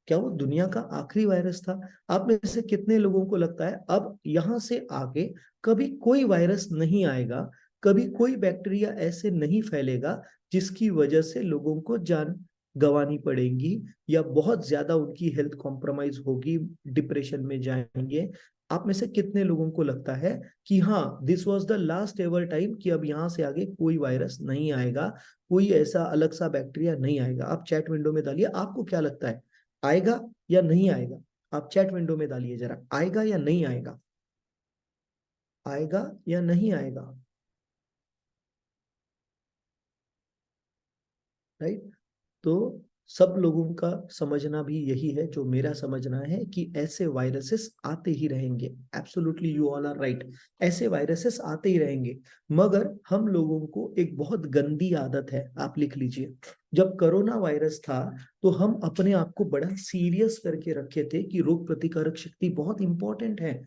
क्या वो दुनिया का आखिरी वायरस था? आप में से कितने लोगों को लगता है अब यहां से आगे कभी कोई वायरस नहीं आएगा, कभी कोई बैक्टीरिया ऐसे नहीं फैलेगा जिसकी वजह से लोगों को जान गंवानी पड़ेगी या बहुत ज्यादा उनकी हेल्थ कॉम्प्रोमाइज होगी, डिप्रेशन में जाएंगे? आप में से कितने लोगों को लगता है कि हाँ, this was the last ever time, कि अब यहां से आगे कोई वायरस नहीं आएगा, कोई ऐसा अलग सा बैक्टीरिया नहीं आएगा? आप चैट विंडो में डालिए, आपको क्या लगता है, आएगा या नहीं आएगा? आप चैट विंडो में डालिए जरा, आएगा या नहीं आएगा, आएगा या नहीं आएगा? राइट? तो सब लोगों का समझना भी यही है जो मेरा समझना है कि ऐसे वायरसेस आते ही रहेंगे। Absolutely you all are right, ऐसे वायरसेस आते ही रहेंगे। मगर हम लोगों को एक बहुत गंदी आदत है, आप लिख लीजिए। जब कोरोना वायरस था तो हम अपने आप को बड़ा सीरियस करके रखे थे कि रोग प्रतिकारक शक्ति बहुत इंपॉर्टेंट है।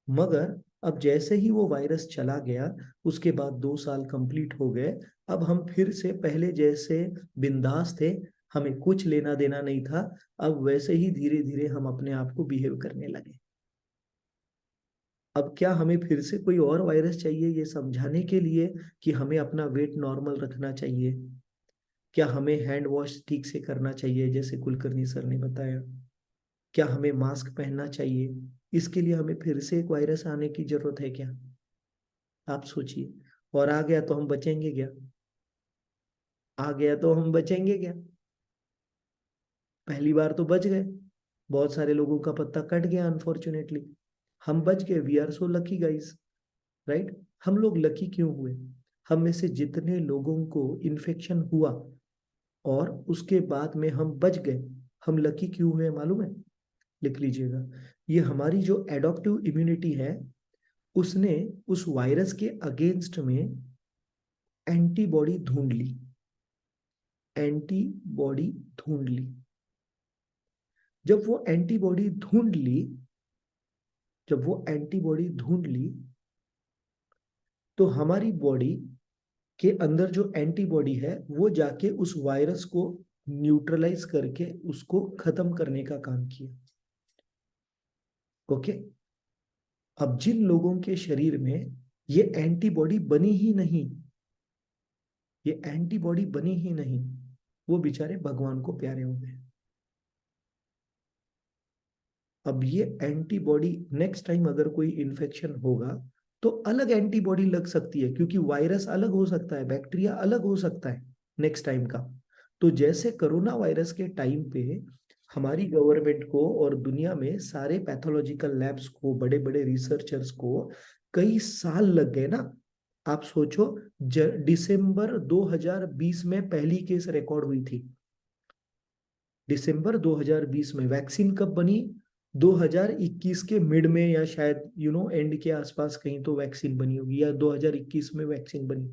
मगर अब जैसे ही वो वायरस चला गया, उसके बाद 2 साल कंप्लीट हो गए, अब हम फिर से पहले जैसे बिंदास थे, हमें कुछ लेना देना नहीं था। अब वैसे ही धीरे धीरे हम अपने आप को बिहेव करने लगे। अब क्या हमें फिर से कोई और वायरस चाहिए ये समझाने के लिए कि हमें अपना वेट नॉर्मल रखना चाहिए? क्या हमें हैंड वॉश ठीक से करना चाहिए जैसे कुलकर्णी सर ने बताया? क्या हमें मास्क पहनना चाहिए? इसके लिए हमें फिर से एक वायरस आने की जरूरत है क्या? आप सोचिए। और आ गया तो हम बचेंगे क्या? आ गया तो हम बचेंगे क्या? पहली बार तो बच गए, बहुत सारे लोगों का पत्ता कट गया अनफॉर्चुनेटली, हम बच गए। We are so lucky guys, right? हम लोग लकी क्यों हुए? हम में से जितने लोगों को इन्फेक्शन हुआ और उसके बाद में हम बच गए, हम लकी क्यों हुए मालूम है? लिख लीजिएगा। ये हमारी जो एडॉप्टिव इम्यूनिटी है, उसने उस वायरस के अगेंस्ट में एंटीबॉडी ढूंढ ली, एंटीबॉडी ढूंढ ली। जब वो एंटीबॉडी ढूंढ ली, जब वो एंटीबॉडी ढूंढ ली, तो हमारी बॉडी के अंदर जो एंटीबॉडी है वो जाके उस वायरस को न्यूट्रलाइज करके उसको खत्म करने का काम किया। ओके? अब जिन लोगों के शरीर में ये एंटीबॉडी बनी ही नहीं, ये एंटीबॉडी बनी ही नहीं, वो बेचारे भगवान को प्यारे हो गए। अब ये एंटीबॉडी नेक्स्ट टाइम अगर कोई इन्फेक्शन होगा तो अलग एंटीबॉडी लग सकती है, क्योंकि वायरस अलग हो सकता है, बैक्टीरिया अलग हो सकता है नेक्स्ट टाइम का। तो जैसे कोरोना वायरस के टाइम पे हमारी गवर्नमेंट को और दुनिया में सारे पैथोलॉजिकल लैब्स को, बड़े बड़े रिसर्चर्स को कई साल लग गए ना। आप सोचो, दिसंबर 2020 में पहली केस रिकॉर्ड हुई थी। दिसंबर 2020 में वैक्सीन कब बनी? 2021 के मिड में या शायद एंड के आसपास कहीं तो वैक्सीन बनी होगी, या 2021 में वैक्सीन बनी।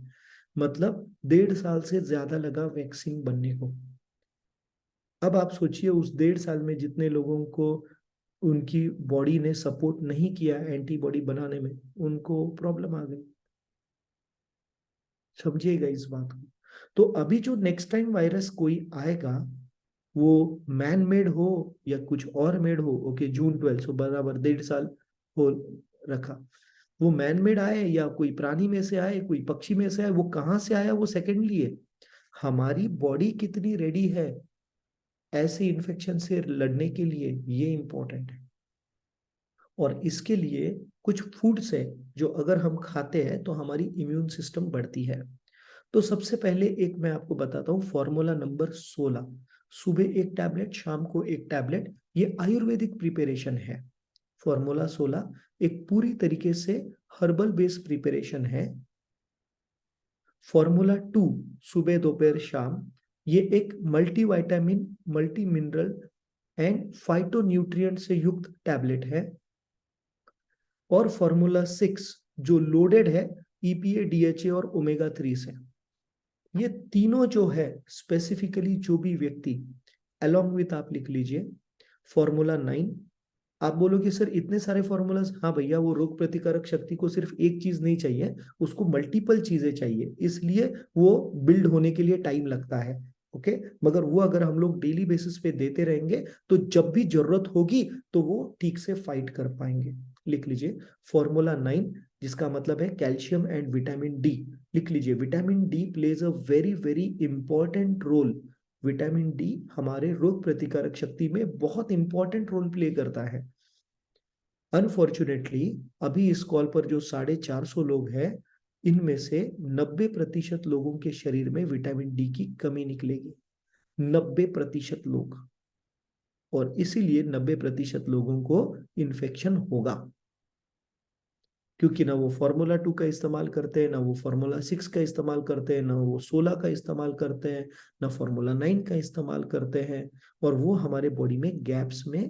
मतलब 1.5 साल से ज्यादा लगा वैक्सीन बनने को। अब आप सोचिए उस 1.5 साल में जितने लोगों को उनकी बॉडी ने सपोर्ट नहीं किया एंटीबॉडी बनाने में, उनको प्रॉब्लम आ गई। समझिएगा इस बात को। तो अभी जो नेक्स्ट टाइम वायरस कोई आएगा, वो मैन मेड हो या कुछ और मेड हो, ओके, जून 12 सो बराबर 1.5 साल हो रखा, वो मैन मेड आए या कोई प्राणी में से आए, कोई पक्षी में से आए, वो कहाँ से आया वो सेकेंडली है। हमारी बॉडी कितनी रेडी है ऐसे इन्फेक्शन से लड़ने के लिए, ये इंपॉर्टेंट है। और इसके लिए कुछ फूड्स है जो अगर हम खाते हैं तो हमारी इम्यून सिस्टम बढ़ती है। तो सबसे पहले एक मैं आपको बताता हूँ, फॉर्मूला नंबर 16, सुबह एक टैबलेट, शाम को एक टैबलेट, ये आयुर्वेदिक प्रिपरेशन है। फॉर्मूला 16 एक पूरी तरीके से हर्बल बेस्ड प्रिपरेशन है। फॉर्मूला 2 सुबह दोपहर शाम, ये एक multivitamin, multi mineral and phytonutrient से युक्त टैबलेट है। और फॉर्मूला 6 जो लोडेड है EPA, DHA और ओमेगा 3 से। ये तीनों जो है स्पेसिफिकली जो भी व्यक्ति अलोंग विथ, आप लिख लीजिए फॉर्मूला 9। आप बोलोगे सर इतने सारे फॉर्मूलाज, हाँ भैया वो रोग प्रतिकारक शक्ति को सिर्फ एक चीज नहीं चाहिए, उसको मल्टीपल चीजें चाहिए, इसलिए वो बिल्ड होने के लिए टाइम लगता है। ओके, मगर वो अगर हम लोग डेली बेसिस पे देते रहेंगे तो जब भी जरूरत होगी तो वो ठीक से फाइट कर पाएंगे। लिख लीजिए फॉर्मूला 9, जिसका मतलब है कैल्शियम एंड विटामिन डी। लिख लीजिए vitamin D plays a very very important role. Vitamin D हमारे रोग प्रतिकारक शक्ति में बहुत इंपॉर्टेंट रोल प्ले करता है। अनफॉर्चुनेटली अभी इस कॉल पर जो 450 लोग हैं, इनमें से 90% लोगों के शरीर में विटामिन डी की कमी निकलेगी। 90% लोग, और इसीलिए 90% लोगों को इन्फेक्शन होगा, क्योंकि ना वो फॉर्मूला 2 का इस्तेमाल करते हैं, ना वो फॉर्मूला 6 का इस्तेमाल करते हैं, ना वो 16 का इस्तेमाल करते हैं, ना फॉर्मूला 9 का इस्तेमाल करते हैं, और वो हमारे बॉडी में गैप्स में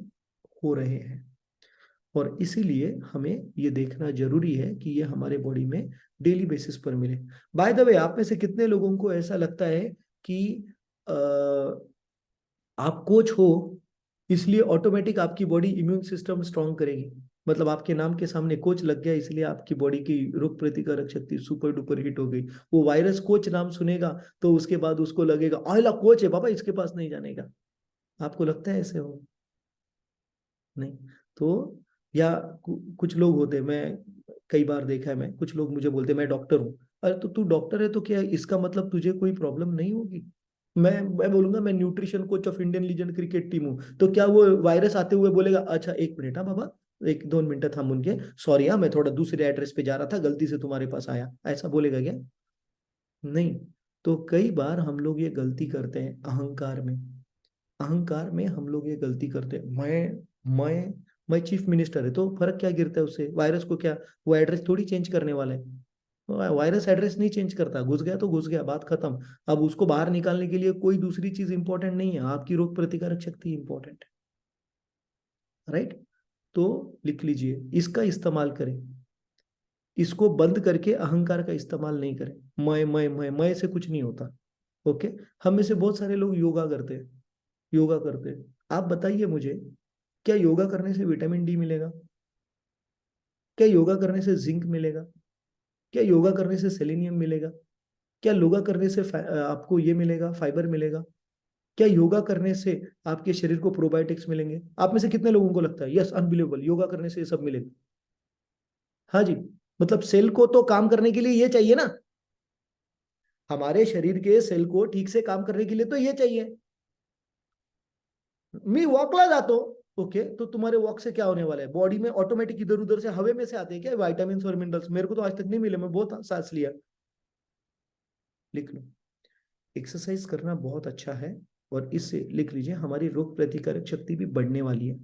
हो रहे हैं। और इसीलिए हमें ये देखना जरूरी है कि ये हमारे बॉडी में डेली बेसिस पर मिले। बाय द वे, आप में से कितने लोगों को ऐसा लगता है कि आप कोच हो इसलिए ऑटोमेटिक आपकी बॉडी इम्यून सिस्टम स्ट्रांग करेगी? मतलब आपके नाम के सामने कोच लग गया इसलिए आपकी बॉडी की रोग प्रतिकारक शक्ति सुपर डुपर हिट हो गई। वो वायरस कोच नाम सुनेगा तो उसके बाद उसको लगेगा आयला कोच है बाबा, इसके पास नहीं जाने का। आपको लगता है ऐसे हो? नहीं। तो या कुछ लोग होते, मैं कई बार देखा है, मैं कुछ लोग मुझे बोलते मैं डॉक्टर हूँ। अरे तो तू डॉक्टर है तो क्या इसका मतलब तुझे कोई प्रॉब्लम नहीं होगी? मैं बोलूंगा मैं nutrition coach of Indian legend cricket team हूँ, तो क्या वो वायरस आते हुए बोलेगा अच्छा 1 मिनट हाँ बाबा, 1-2 मिनट थम उनके, सॉरी हाँ मैं थोड़ा दूसरे एड्रेस पे जा रहा था, गलती से तुम्हारे पास आया, ऐसा बोलेगा क्या? नहीं। तो कई बार हम लोग ये गलती करते हैं अहंकार में। अहंकार में हम लोग ये गलती करते हैं, मैं चीफ मिनिस्टर है तो फर्क क्या गिरता है उससे? वायरस को क्या वो एड्रेस थोड़ी चेंज करने वाला है? वायरस एड्रेस नहीं चेंज करता, घुस गया तो घुस गया, बात खत्म। अब उसको बाहर निकालने के लिए कोई दूसरी चीज इंपॉर्टेंट नहीं है, आपकी रोग प्रतिकारक शक्ति इंपॉर्टेंट है। राइट? तो लिख लीजिए, इसका इस्तेमाल करें, इसको बंद करके अहंकार का इस्तेमाल नहीं करें। मैं से कुछ नहीं होता। ओके, हम में से बहुत सारे लोग योगा करते हैं, योगा करते हैं। आप बताइए मुझे, क्या योगा करने से विटामिन डी मिलेगा? क्या योगा करने से जिंक मिलेगा? क्या योगा करने से सेलेनियम मिलेगा? क्या योगा करने से आपको ये मिलेगा, फाइबर मिलेगा? क्या योगा करने से आपके शरीर को प्रोबायोटिक्स मिलेंगे? आप में से कितने लोगों को लगता है यस अनबिलीवेबल योगा करने से ये सब मिलेगा? हाँ जी, मतलब सेल को तो काम करने के लिए ये चाहिए ना, हमारे शरीर के सेल को ठीक से काम करने के लिए तो ये चाहिए। मैं वॉकला जाता हूँ, ओके, तो तुम्हारे वॉक से क्या होने वाला है? बॉडी में ऑटोमेटिक इधर उधर से हवा में से आते हैं क्या विटामिन और मिनरल्स? मेरे को तो आज तक नहीं मिले, मैं बहुत सांस लिया। लिख लो, एक्सरसाइज करना बहुत अच्छा है, और इससे लिख लीजिए हमारी रोग प्रतिकारक शक्ति भी बढ़ने वाली है।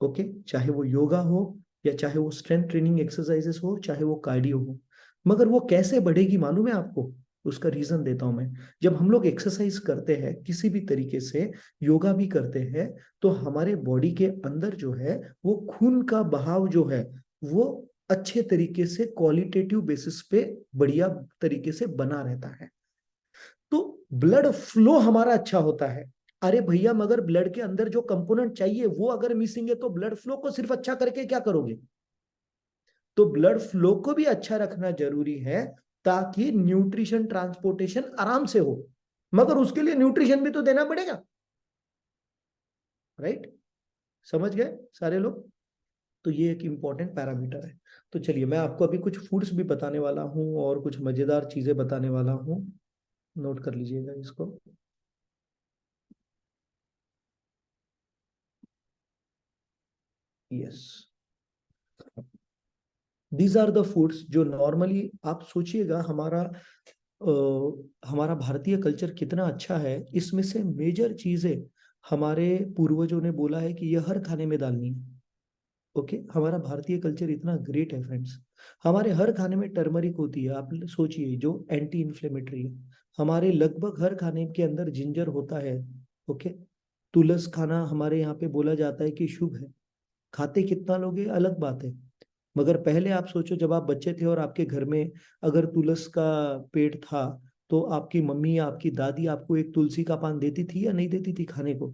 ओके, चाहे वो योगा हो या चाहे वो स्ट्रेंथ ट्रेनिंग एक्सरसाइजेस हो, चाहे वो कार्डियो हो। मगर वो कैसे बढ़ेगी मालूम है आपको? उसका रीजन देता हूं मैं। जब हम लोग एक्सरसाइज करते हैं किसी भी तरीके से, योगा भी करते हैं, तो हमारे बॉडी के अंदर जो है वो खून का बहाव जो है वो अच्छे तरीके से क्वालिटेटिव बेसिस पे बढ़िया तरीके से बना रहता है, तो ब्लड फ्लो हमारा अच्छा होता है। अरे भैया, मगर ब्लड के अंदर जो कंपोनेंट चाहिए वो अगर मिसिंग है तो ब्लड फ्लो को सिर्फ अच्छा करके क्या करोगे? तो ब्लड फ्लो को भी अच्छा रखना जरूरी है ताकि न्यूट्रिशन ट्रांसपोर्टेशन आराम से हो, मगर उसके लिए न्यूट्रिशन भी तो देना पड़ेगा। राइट? समझ गए सारे लोग? तो ये एक इंपॉर्टेंट पैरामीटर है। तो चलिए मैं आपको अभी कुछ फूड्स भी बताने वाला हूं और कुछ मजेदार चीजें बताने वाला हूं, नोट कर लीजिएगा इसको। Yes, these are the foods जो नॉर्मली आप सोचिएगा हमारा भारतीय कल्चर कितना अच्छा है। इसमें से मेजर चीजें हमारे पूर्वजों ने बोला है कि यह हर खाने में डालनी है। ओके, हमारा भारतीय कल्चर इतना ग्रेट है फ्रेंड्स। हमारे हर खाने में टर्मरिक होती है, आप सोचिए, जो एंटी इन्फ्लेमेटरी है। हमारे लगभग हर खाने के अंदर जिंजर होता है। ओके, तुलस खाना हमारे यहाँ पे बोला जाता है कि शुभ है। खाते कितना लोग ये अलग बात है, मगर पहले आप सोचो जब आप बच्चे थे और आपके घर में अगर तुलस का पेड़ था, तो आपकी मम्मी या आपकी दादी आपको एक तुलसी का पान देती थी या नहीं देती थी खाने को?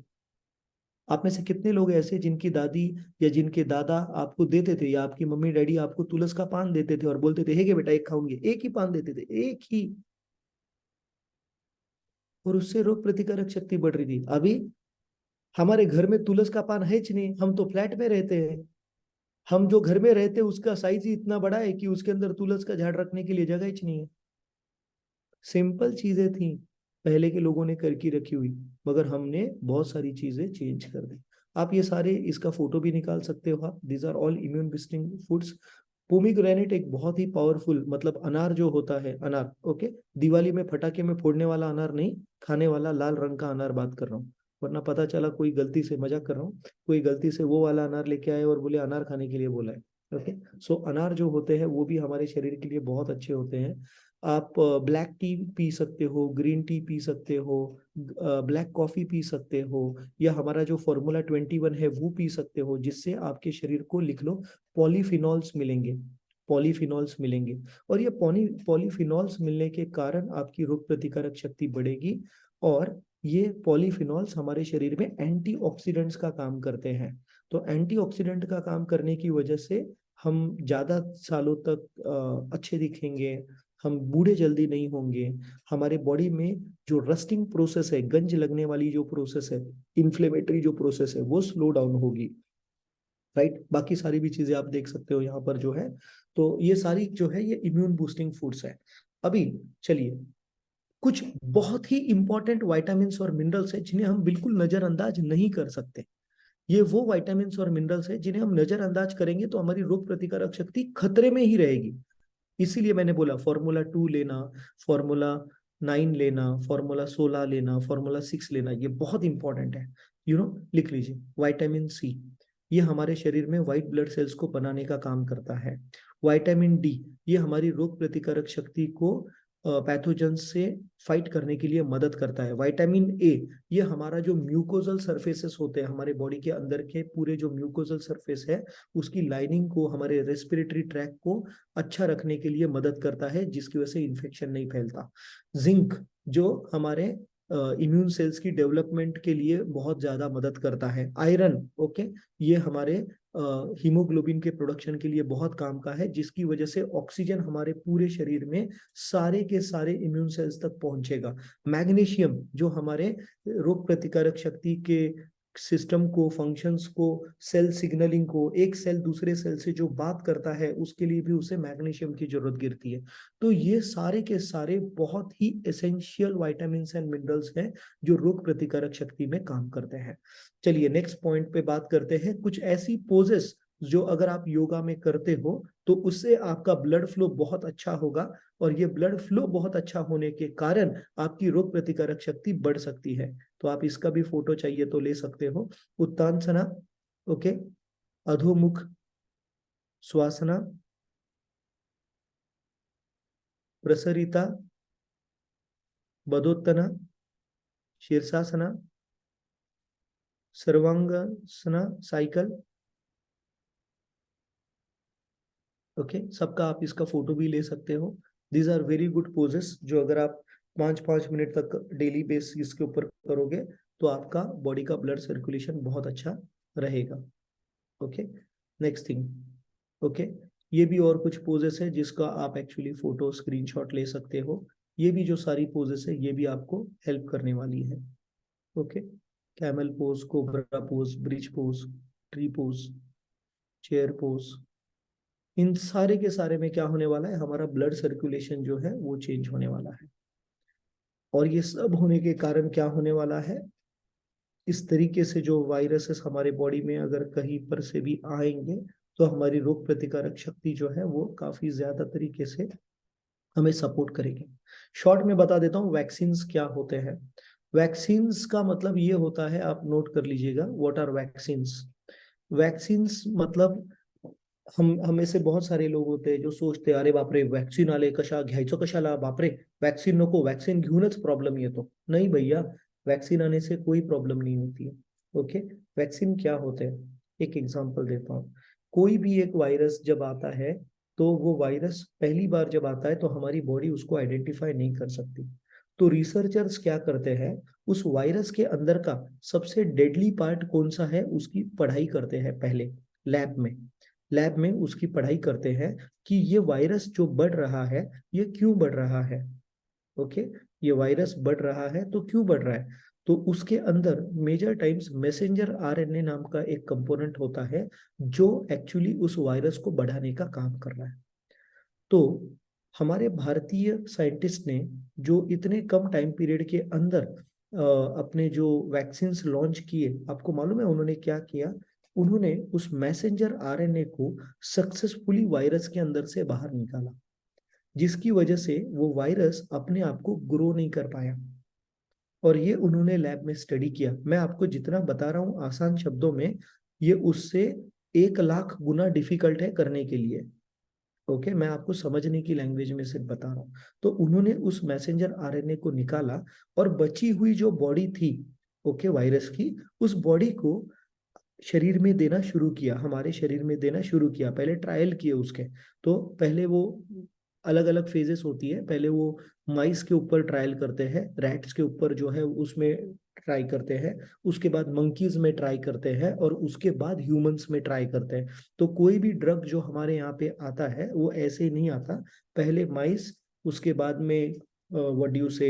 आप में से कितने लोग ऐसे जिनकी दादी या जिनके दादा आपको देते थे, या आपकी मम्मी डैडी आपको तुलस का पान देते थे और बोलते थे हे बेटा एक खाऊंगे, एक ही पान देते थे, एक ही, और उससे रोग प्रतिकारक शक्ति बढ़ रही थी। अभी हमारे घर में तुलस का पान है ही नहीं, हम तो फ्लैट में रहते हैं। हम जो घर में रहते हैं उसका साइज ही इतना बड़ा है कि उसके अंदर तुलस का झाड़ रखने के लिए जगह ही नहीं है। सिंपल चीजें थी पहले के लोगों ने करके रखी हुई, मगर हमने बहुत सारी चीजें चेंज कर दी। आप ये सारे इसका फोटो भी निकाल सकते हो आप। These are all immune boosting foods. Pomegranate एक बहुत ही पावरफुल, मतलब अनार जो होता है, अनार, ओके, दिवाली में फटाके में फोड़ने वाला अनार नहीं, खाने वाला लाल रंग का अनार बात कर रहा हूँ। वरना पता चला कोई गलती से, मजाक कर रहा हूँ, कोई गलती से वो वाला अनार लेके आए और बोले अनार खाने के लिए बोला है। ओके, सो अनार जो होते हैं वो भी हमारे शरीर के लिए बहुत अच्छे होते हैं। आप ब्लैक टी पी सकते हो, ग्रीन टी पी सकते हो, ब्लैक कॉफी पी सकते हो, या हमारा जो फॉर्मूला 21 है वो पी सकते हो, जिससे आपके शरीर को, लिख लो, पॉलीफिनॉल्स मिलेंगे, पॉलीफिनॉल्स मिलेंगे। और ये पॉलीफिनॉल्स मिलने के कारण आपकी रोग प्रतिकारक शक्ति बढ़ेगी। और ये पॉलीफिनॉल्स हमारे शरीर में एंटीऑक्सीडेंट्स का काम करते हैं। तो एंटीऑक्सीडेंट का काम करने की वजह से हम ज्यादा सालों तक अच्छे दिखेंगे, हम बूढ़े जल्दी नहीं होंगे, हमारे बॉडी में जो रस्टिंग प्रोसेस है, गंज लगने वाली जो प्रोसेस है, इन्फ्लेमेटरी जो प्रोसेस है, वो स्लो डाउन होगी। राइट, बाकी सारी भी चीजें आप देख सकते हो यहाँ पर जो है। तो ये सारी जो है ये इम्यून बूस्टिंग फूड्स है। अभी चलिए, कुछ बहुत ही इंपॉर्टेंट विटामिन्स और मिनरल्स है जिन्हें हम बिल्कुल नजरअंदाज नहीं कर सकते। ये वो विटामिन्स और मिनरल्स है जिन्हें हम नजरअंदाज करेंगे तो हमारी रोग प्रतिकारक शक्ति खतरे में ही रहेगी। इसीलिए मैंने बोला फॉर्मूला 2 लेना, फॉर्मूला 9 लेना, फॉर्मूला 16 लेना, फॉर्मूला 6 लेना, ये बहुत इंपॉर्टेंट है। लिख लीजिए, विटामिन सी, ये हमारे शरीर में व्हाइट ब्लड सेल्स को बनाने का काम करता है। विटामिन डी, ये हमारी रोग प्रतिकारक शक्ति को पैथोजन से फाइट करने के लिए मदद करता है। विटामिन ए, ये हमारा जो म्यूकोजल सरफेसेस होते हैं, हमारे बॉडी के अंदर के पूरे जो म्यूकोजल सरफेस है, उसकी लाइनिंग को, हमारे रेस्पिरेटरी ट्रैक को अच्छा रखने के लिए मदद करता है, जिसकी वजह से इन्फेक्शन नहीं फैलता। जिंक, जो हमारे इम्यून सेल्स की डेवलपमेंट के लिए बहुत ज्यादा मदद करता है। आयरन, ओके, ये हमारे हीमोग्लोबिन के प्रोडक्शन के लिए बहुत काम का है, जिसकी वजह से ऑक्सीजन हमारे पूरे शरीर में सारे के सारे इम्यून सेल्स तक पहुंचेगा। मैग्नीशियम, जो हमारे रोग प्रतिकारक शक्ति के सिस्टम को, फंक्शंस को, सेल सिग्नलिंग को, एक सेल दूसरे सेल से जो बात करता है, उसके लिए भी उसे मैग्नीशियम की जरूरत गिरती है। तो ये सारे के सारे बहुत ही एसेंशियल विटामिन्स एंड मिनरल्स हैं जो रोग प्रतिकारक शक्ति में काम करते हैं। चलिए नेक्स्ट पॉइंट पे बात करते हैं। कुछ ऐसी पोजेस जो अगर आप योगा में करते हो तो उससे आपका ब्लड फ्लो बहुत अच्छा होगा, और ये ब्लड फ्लो बहुत अच्छा होने के कारण आपकी रोग प्रतिकारक शक्ति बढ़ सकती है। तो आप इसका भी फोटो चाहिए तो ले सकते हो। उत्तानासना, ओके, अधोमुख श्वासना, प्रसरिता, बदोत्तना, शीर्षासना, सर्वांगासना, साइकिल, ओके, सबका आप इसका फोटो भी ले सकते हो। These are very good poses, जो अगर आप 5-5 मिनट तक डेली बेसिस के ऊपर करोगे तो आपका बॉडी का ब्लड सर्कुलेशन बहुत अच्छा रहेगा। ओके, नेक्स्ट थिंग, ओके, ये भी और कुछ पोजेस है जिसका आप एक्चुअली फोटो स्क्रीनशॉट ले सकते हो। ये भी जो सारी पोजेस है ये भी आपको हेल्प करने वाली है। Okay, camel pose, cobra pose, bridge pose, tree pose, chair pose, इन सारे के सारे में क्या होने वाला है, हमारा ब्लड सर्कुलेशन जो है वो चेंज होने वाला है। और ये सब होने के कारण क्या होने वाला है, इस तरीके से जो वायरसेस हमारे बॉडी में अगर कहीं पर से भी आएंगे तो हमारी रोग प्रतिकारक शक्ति जो है वो काफी ज्यादा तरीके से हमें सपोर्ट करेगी। शॉर्ट में बता देता हूँ वैक्सीन्स क्या होते हैं। वैक्सीन्स का मतलब ये होता है, आप नोट कर लीजिएगा, व्हाट आर वैक्सीन्स। वैक्सीन्स मतलब हम में से बहुत सारे लोग होते हैं जो सोचते अरे बापरे वॅक्सिन आले घ्यायचं कशाला बापरे वॅक्सिन नको वॅक्सिन घेऊनच प्रॉब्लेम येतो नहीं भैया वैक्सीन आने से कोई प्रॉब्लम नहीं होती है ओके वैक्सीन क्या होते हैं एक एग्जांपल देता हूँ कोई भी एक वायरस जब आता है तो वो वायरस पहली बार जब आता है तो हमारी बॉडी उसको आइडेंटिफाई नहीं कर सकती तो रिसर्चर्स क्या करते हैं उस वायरस के अंदर का सबसे डेडली पार्ट कौन सा है उसकी पढ़ाई करते हैं पहले लैब में उसकी पढ़ाई करते हैं कि ये वायरस जो बढ़ रहा है ये क्यों बढ़ रहा है ओके ये वायरस बढ़ रहा है तो क्यों बढ़ रहा है तो उसके अंदर मेजर टाइम्स मैसेंजर आरएनए नाम का एक कंपोनेंट होता है जो एक्चुअली उस वायरस को बढ़ाने का काम कर रहा है तो हमारे भारतीय साइंटिस्ट ने जो इतने कम टाइम पीरियड के अंदर अपने जो वैक्सीन्स लॉन्च किए आपको मालूम है उन्होंने क्या किया उन्होंने उस मैसेंजर आरएनए को सक्सेसफुली वायरस के अंदर से बाहर निकाला जिसकी वजह से वो वायरस अपने आप को ग्रो नहीं कर पाया और ये उन्होंने लैब में स्टडी किया मैं आपको जितना बता रहा हूँ आसान शब्दों में ये उससे 1,00,000 गुना डिफिकल्ट है करने के लिए ओके मैं आपको समझने की लैंग्वेज में सिर्फ बता रहा हूँ तो उन्होंने उस मैसेंजर आरएनए को निकाला और बची हुई जो बॉडी थी ओके वायरस की उस बॉडी को शरीर में देना शुरू किया हमारे शरीर में देना शुरू किया पहले ट्रायल किए उसके तो पहले वो अलग अलग फेजेस होती है पहले वो माइस के ऊपर ट्रायल करते हैं रैट्स के ऊपर जो है उसमें ट्राई करते हैं उसके बाद मंकीज में ट्राई करते हैं और उसके बाद ह्यूमंस में ट्राई करते हैं तो कोई भी ड्रग जो हमारे यहाँ पे आता है वो ऐसे ही नहीं आता पहले माइस उसके बाद में व्हाट डू यू से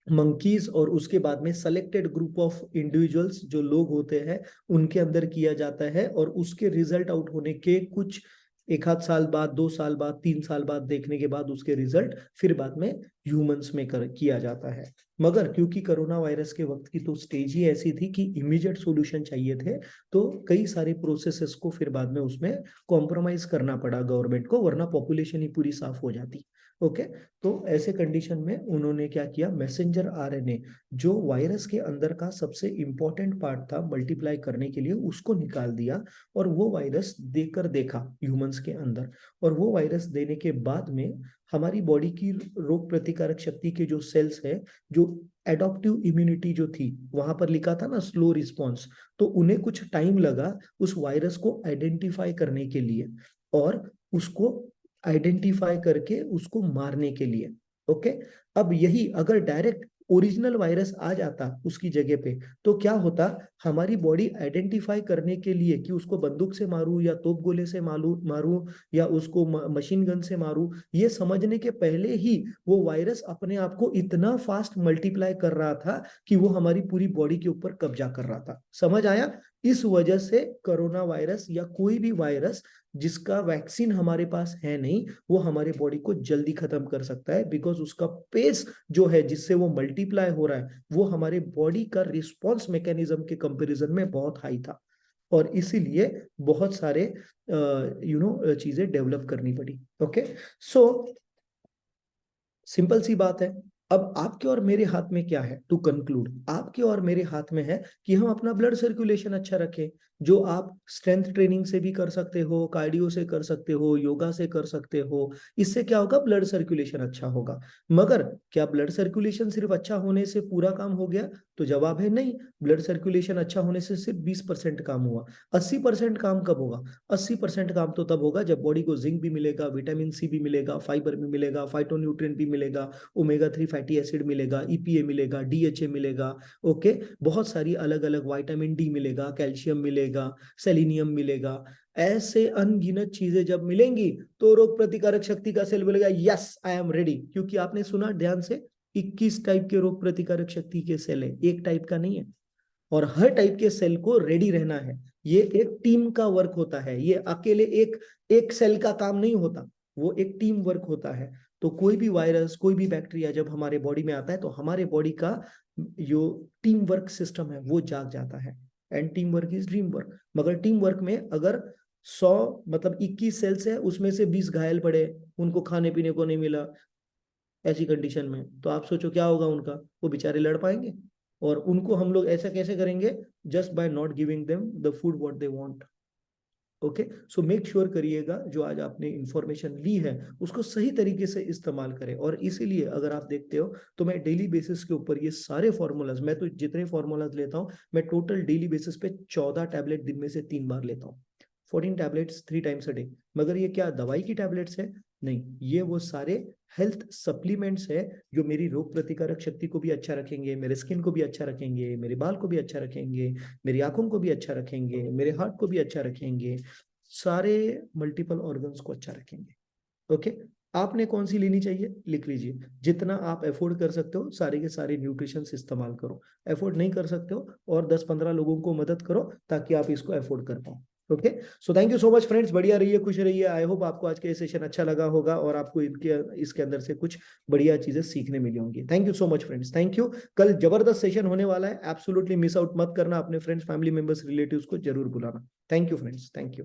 मंकीज और उसके बाद में सेलेक्टेड ग्रुप ऑफ इंडिविजुअल्स जो लोग होते हैं उनके अंदर किया जाता है और उसके रिजल्ट आउट होने के कुछ 1 आध साल बाद 2 साल बाद 3 साल बाद देखने के बाद उसके रिजल्ट फिर बाद में ह्यूमंस में किया जाता है मगर क्योंकि कोरोना वायरस के वक्त की तो स्टेज ही ऐसी थी कि इमीडिएट सॉल्यूशन चाहिए थे तो कई सारे प्रोसेसेस को फिर बाद में उसमें कॉम्प्रोमाइज करना पड़ा गवर्नमेंट को वरना पॉपुलेशन ही पूरी साफ हो जाती ओके तो ऐसे कंडीशन में उन्होंने क्या किया मैसेंजर आरएनए जो वायरस के अंदर का सबसे इंपॉर्टेंट पार्ट था मल्टीप्लाई करने के लिए उसको निकाल दिया और वो वायरस देकर देखा ह्यूमंस के अंदर और वो वायरस देने के बाद में हमारी बॉडी की रोग प्रतिकारक शक्ति के जो सेल्स है जो एडॉप्टिव इम्यूनिटी जो थी वहां पर लिखा था ना स्लो रिस्पॉन्स तो उन्हें कुछ टाइम लगा उस वायरस को आइडेंटिफाई करने के लिए और उसको आइडेंटिफाई करके उसको मारने के लिए ओके अब यही अगर डायरेक्ट ओरिजिनल वायरस आ जाता उसकी जगह पे तो क्या होता हमारी बॉडी आइडेंटिफाई करने के लिए कि उसको बंदूक से मारूं या तोप गोले से मारूं या उसको मशीन गन से मारूं ये समझने के पहले ही वो वायरस अपने आप को इतना फास्ट मल्टीप्लाई कर रहा था कि वो हमारी पूरी बॉडी के ऊपर कब्जा कर रहा था समझ आया इस वजह से कोरोना वायरस या कोई भी वायरस जिसका वैक्सीन हमारे पास है नहीं वो हमारे बॉडी को जल्दी खत्म कर सकता है बिकॉज उसका पेस जो है जिससे वो मल्टीप्लाई हो रहा है वो हमारे बॉडी का रिस्पॉन्स मैकेनिज्म के कंपैरिजन में बहुत हाई था और इसीलिए बहुत सारे चीजें डेवलप करनी पड़ी ओके सो सिंपल सी बात है अब आपके और मेरे हाथ में क्या है टू कंक्लूड आपके और मेरे हाथ में है कि हम अपना ब्लड सर्कुलेशन अच्छा रखें जो आप स्ट्रेंथ ट्रेनिंग से भी कर सकते हो कार्डियो से कर सकते हो योगा से कर सकते हो इससे क्या होगा ब्लड सर्कुलेशन अच्छा होगा मगर क्या ब्लड सर्कुलेशन सिर्फ अच्छा होने से पूरा काम हो गया तो जवाब है नहीं ब्लड सर्कुलेशन अच्छा होने से सिर्फ 20% काम हुआ 80% काम कब होगा 80% काम तो तब होगा जब बॉडी को जिंक भी मिलेगा विटामिन सी भी मिलेगा फाइबर भी मिलेगा फाइटोन्यूट्रिएंट भी मिलेगा ओमेगा 3 फैटी एसिड मिलेगा ईपीए मिलेगा डीएचए मिलेगा ओके बहुत सारी अलग अलग विटामिन डी मिलेगा कैल्शियम मिलेगा सेलेनियम मिलेगा ऐसे अनगिनत चीजें जब मिलेंगी तो रोग प्रतिकारक शक्ति का सेल बोलेगा यस आई एम रेडी क्योंकि आपने सुना ध्यान से 21 टाइप के रोग प्रतिकारक शक्ति के सेल है एक टाइप का नहीं है और हर टाइप के सेल को रेडी रहना है ये एक टीम का वर्क होता है ये अकेले एक सेल का काम नहीं होता वो एक टीम वर्क होता है तो कोई भी वायरस कोई भी बैक्टीरिया जब हमारे बॉडी में आता है तो हमारे बॉडी का जो टीम वर्क सिस्टम है वो जाग जाता है and team work is dream work मगर टीम वर्क में अगर 100 मतलब 21 सेल्स है उसमें से 20 घायल पड़े उनको खाने पीने को नहीं मिला ऐसी कंडीशन में तो आप सोचो क्या होगा उनका वो बेचारे लड़ पाएंगे और उनको हम लोग ऐसा कैसे करेंगे just by not giving them the food what they want okay, so make sure करिएगा जो आज आपने इंफॉर्मेशन ली है उसको सही तरीके से इस्तेमाल करें। और इसीलिए अगर आप देखते हो तो मैं डेली बेसिस के ऊपर ये सारे फॉर्मूलाज, मैं तो जितने फॉर्मूलाज लेता हूँ मैं टोटल डेली बेसिस पे 14 टैबलेट दिन में से 3 बार लेता हूँ, 14 टैबलेट्स 3 टाइम्स अ डे। मगर ये क्या दवाई की टैबलेट्स है? नहीं, ये वो सारे हेल्थ सप्लीमेंट्स है जो मेरी रोग प्रतिकारक शक्ति को भी अच्छा रखेंगे, मेरे स्किन को भी अच्छा रखेंगे, मेरे बाल को भी अच्छा रखेंगे, मेरी आंखों को भी अच्छा रखेंगे, मेरे हार्ट को भी अच्छा रखेंगे, सारे मल्टीपल ऑर्गन्स को अच्छा रखेंगे। ओके, आपने कौन सी लेनी चाहिए लिख लीजिए, जितना आप अफोर्ड कर सकते हो सारे के सारे न्यूट्रिशन इस्तेमाल करो। अफोर्ड नहीं कर सकते हो और 10-15 लोगों को मदद करो ताकि आप इसको अफोर्ड कर पाओ। Okay, so thank you so much friends, बढ़िया रहिए, खुश रहिए। आई होप आपको आज का ये सेशन अच्छा लगा होगा और आपको इसके अंदर से कुछ बढ़िया चीजें सीखने मिली होंगी। Thank you so much friends, thank you. कल जबरदस्त सेशन होने वाला है, एब्सोल्युटली मिस आउट मत करना, अपने फ्रेंड्स, फैमिली मेंबर्स, रिलेटिव्स को जरूर बुलाना। Thank you friends, thank you.